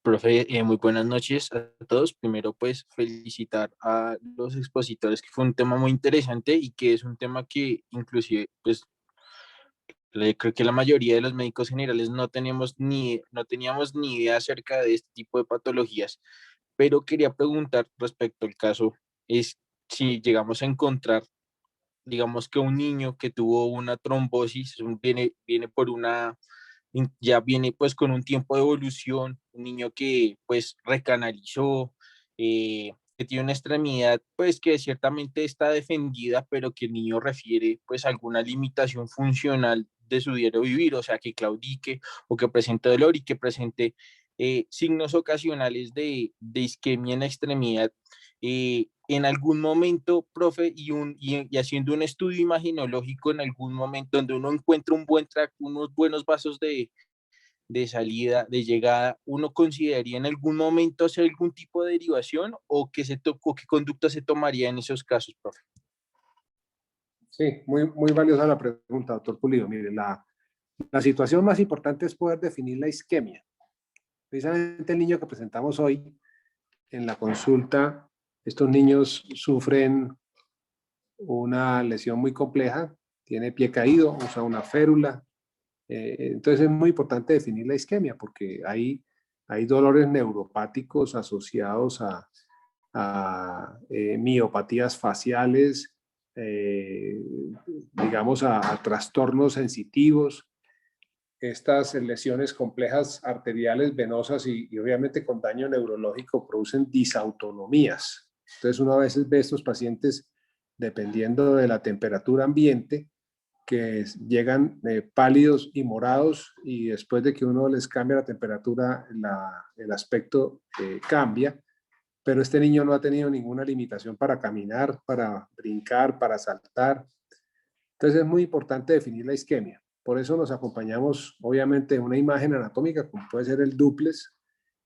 Profe, muy buenas noches a todos. Primero, pues, felicitar a los expositores, que fue un tema muy interesante y que es un tema que inclusive, pues, creo que la mayoría de los médicos generales no teníamos ni idea acerca de este tipo de patologías. Pero quería preguntar respecto al caso, es si llegamos a encontrar, digamos que un niño que tuvo una trombosis, viene por ya viene pues con un tiempo de evolución, un niño que pues recanalizó, que tiene una extremidad pues que ciertamente está defendida, pero que el niño refiere pues a alguna limitación funcional de su diario vivir, o sea, que claudique o que presente dolor y que presente signos ocasionales de isquemia en la extremidad. En algún momento, profe, y haciendo un estudio imaginológico en algún momento donde uno encuentra un buen track, unos buenos vasos de salida, de llegada, ¿uno consideraría en algún momento hacer algún tipo de derivación o qué conducta se tomaría en esos casos, profe? Sí, muy valiosa la pregunta, doctor Pulido. Mire, la situación más importante es poder definir la isquemia. Precisamente el niño que presentamos hoy en la consulta, estos niños sufren una lesión muy compleja, tiene pie caído, usa una férula. Entonces es muy importante definir la isquemia porque hay dolores neuropáticos asociados a miopatías faciales, digamos a trastornos sensitivos. Estas lesiones complejas arteriales, venosas y obviamente con daño neurológico producen disautonomías. Entonces uno a veces ve a estos pacientes, dependiendo de la temperatura ambiente, que llegan pálidos y morados y después de que uno les cambia la temperatura, el aspecto cambia, pero este niño no ha tenido ninguna limitación para caminar, para brincar, para saltar. Entonces es muy importante definir la isquemia. Por eso nos acompañamos, obviamente, de una imagen anatómica, como puede ser el dúplex,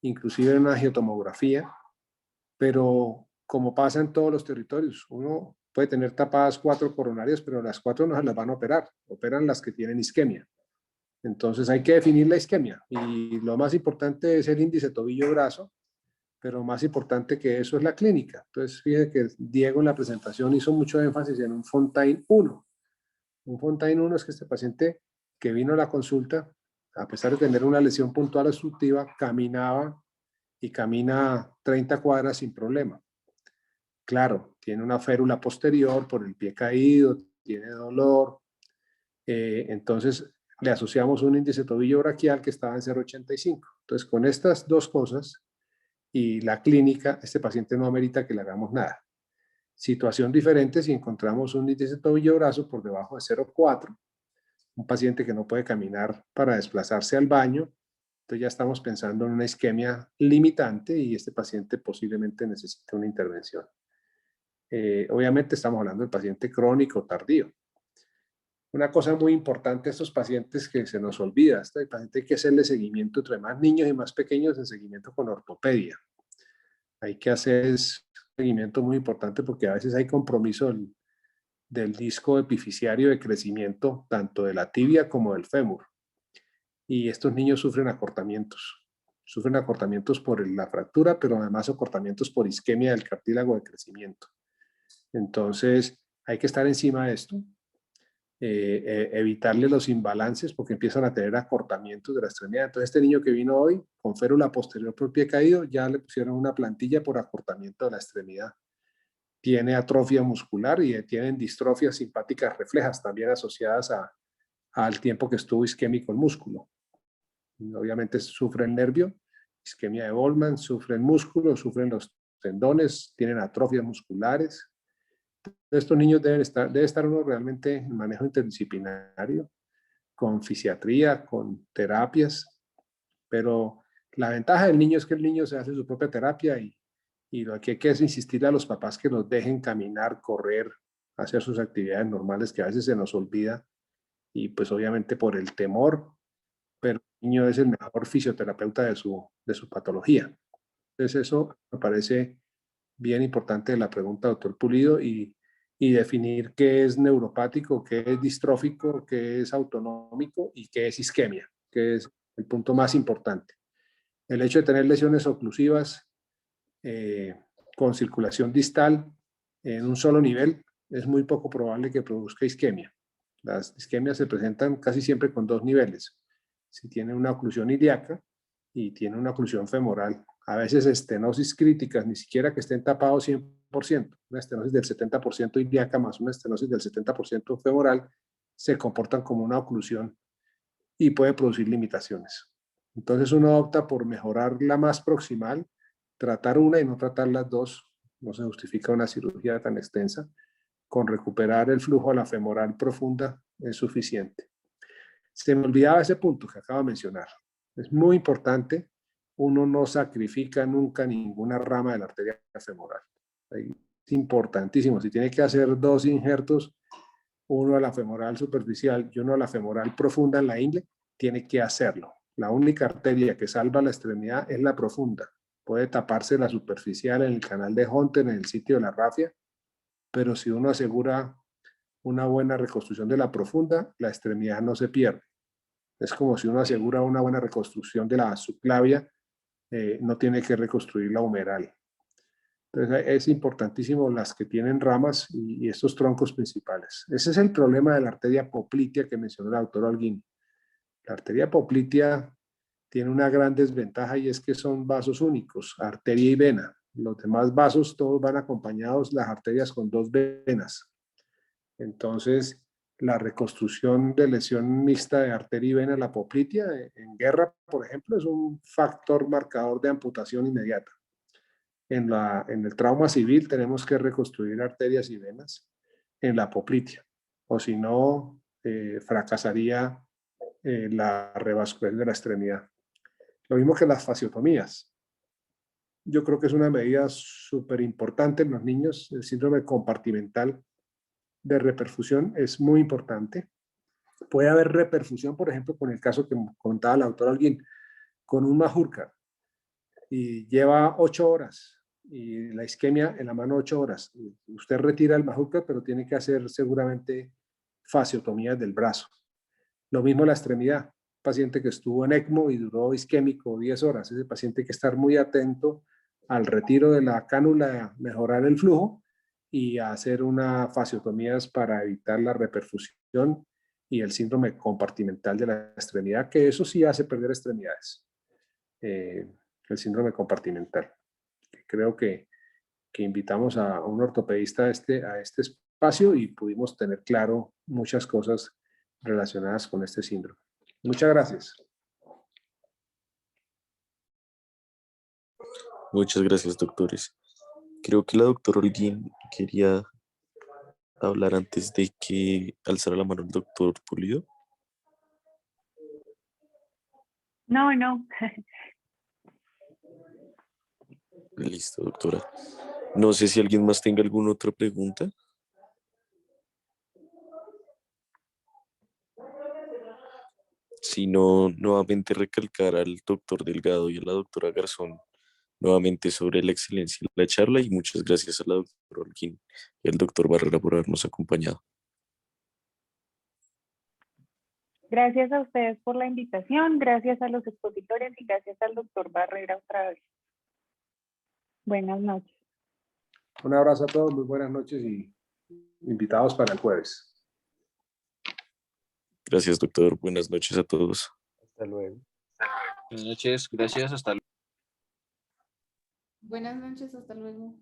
inclusive en una angiotomografía, pero como pasa en todos los territorios, uno puede tener tapadas 4 coronarias, pero las 4 no se las van a operar, operan las que tienen isquemia. Entonces hay que definir la isquemia y lo más importante es el índice tobillo-brazo, pero más importante que eso es la clínica. Entonces fíjense que Diego en la presentación hizo mucho énfasis en un Fontaine 1. Un Fontaine 1 es que este paciente que vino a la consulta, a pesar de tener una lesión puntual obstructiva, caminaba y camina 30 cuadras sin problema. Claro, tiene una férula posterior por el pie caído, tiene dolor, entonces le asociamos un índice tobillo braquial que estaba en 0,85. Entonces, con estas dos cosas y la clínica, este paciente no amerita que le hagamos nada. Situación diferente si encontramos un índice tobillo-brazo por debajo de 0,4, un paciente que no puede caminar para desplazarse al baño, entonces ya estamos pensando en una isquemia limitante y este paciente posiblemente necesita una intervención. Obviamente estamos hablando del paciente crónico tardío. Una cosa muy importante a estos pacientes que se nos olvida, este paciente hay que hacerle seguimiento entre más niños y más pequeños en seguimiento con ortopedia. Hay que hacer seguimiento muy importante porque a veces hay compromiso del disco epifisiario de crecimiento, tanto de la tibia como del fémur. Y estos niños sufren acortamientos. Sufren acortamientos por la fractura, pero además acortamientos por isquemia del cartílago de crecimiento. Entonces, hay que estar encima de esto. evitarle los imbalances porque empiezan a tener acortamientos de la extremidad. Entonces este niño que vino hoy con férula posterior por pie caído, ya le pusieron una plantilla por acortamiento de la extremidad. Tiene atrofia muscular y tienen distrofias simpáticas reflejas también asociadas al tiempo que estuvo isquémico el músculo. Y obviamente sufre el nervio, isquemia de Goldman, sufre el músculo, sufren los tendones, tienen atrofias musculares. Estos niños debe estar uno realmente en manejo interdisciplinario, con fisiatría, con terapias, pero la ventaja del niño es que el niño se hace su propia terapia y lo que hay que es insistirle a los papás que los dejen caminar, correr, hacer sus actividades normales que a veces se nos olvida y pues obviamente por el temor, pero el niño es el mejor fisioterapeuta de su patología. Entonces eso me parece bien importante la pregunta, doctor Pulido, y definir qué es neuropático, qué es distrófico, qué es autonómico y qué es isquemia, que es el punto más importante. El hecho de tener lesiones oclusivas con circulación distal en un solo nivel es muy poco probable que produzca isquemia. Las isquemias se presentan casi siempre con dos niveles. Si tiene una oclusión ilíaca y tiene una oclusión femoral. A veces estenosis críticas, ni siquiera que estén tapados 100%. Una estenosis del 70% ilíaca más una estenosis del 70% femoral se comportan como una oclusión y puede producir limitaciones. Entonces uno opta por mejorar la más proximal, tratar una y no tratar las dos. No se justifica una cirugía tan extensa. Con recuperar el flujo a la femoral profunda es suficiente. Se me olvidaba ese punto que acabo de mencionar. Es muy importante, uno no sacrifica nunca ninguna rama de la arteria femoral. Es importantísimo. Si tiene que hacer dos injertos, uno a la femoral superficial y uno a la femoral profunda en la ingle, tiene que hacerlo. La única arteria que salva la extremidad es la profunda. Puede taparse la superficial en el canal de Hunter, en el sitio de la rafia, pero si uno asegura una buena reconstrucción de la profunda, la extremidad no se pierde. Es como si uno asegura una buena reconstrucción de la subclavia, no tiene que reconstruir la humeral. Entonces es importantísimo las que tienen ramas y estos troncos principales. Ese es el problema de la arteria poplitea que mencionó el doctor Holguín. La arteria poplitea tiene una gran desventaja y es que son vasos únicos, arteria y vena. Los demás vasos todos van acompañados, las arterias con dos venas. Entonces, la reconstrucción de lesión mixta de arteria y vena, la poplitea, en guerra, por ejemplo, es un factor marcador de amputación inmediata. En el trauma civil tenemos que reconstruir arterias y venas en la poplitea, o si no, fracasaría la revasculación de la extremidad. Lo mismo que las fasciotomías. Yo creo que es una medida súper importante en los niños. El síndrome compartimental de reperfusión es muy importante. Puede haber reperfusión, por ejemplo, con el caso que contaba la doctora Holguín, con un Majorca y lleva 8 horas y la isquemia en la mano 8 horas. Usted retira el Majorca, pero tiene que hacer seguramente fasciotomías del brazo. Lo mismo la extremidad. Paciente que estuvo en ECMO y duró isquémico 10 horas. Ese paciente hay que estar muy atento al retiro de la cánula, mejorar el flujo y hacer una fasciotomías para evitar la reperfusión y el síndrome compartimental de la extremidad, que eso sí hace perder extremidades. El síndrome compartimental. Creo que invitamos a un ortopedista a este espacio y pudimos tener claro muchas cosas relacionadas con este síndrome. Muchas gracias. Muchas gracias, doctores. Creo que la doctora Holguín quería hablar antes de que alzara la mano el doctor Pulido. No. Listo, doctora. No sé si alguien más tenga alguna otra pregunta. Si no, nuevamente recalcar al doctor Delgado y a la doctora Garzón nuevamente sobre la excelencia de la charla y muchas gracias a la doctora Holguín y al doctor Barrera por habernos acompañado. Gracias a ustedes por la invitación, gracias a los expositores y gracias al doctor Barrera otra vez. Buenas noches. Un abrazo a todos, muy buenas noches y invitados para el jueves. Gracias, doctor. Buenas noches a todos. Hasta luego. Buenas noches, gracias, hasta luego. Buenas noches, hasta luego.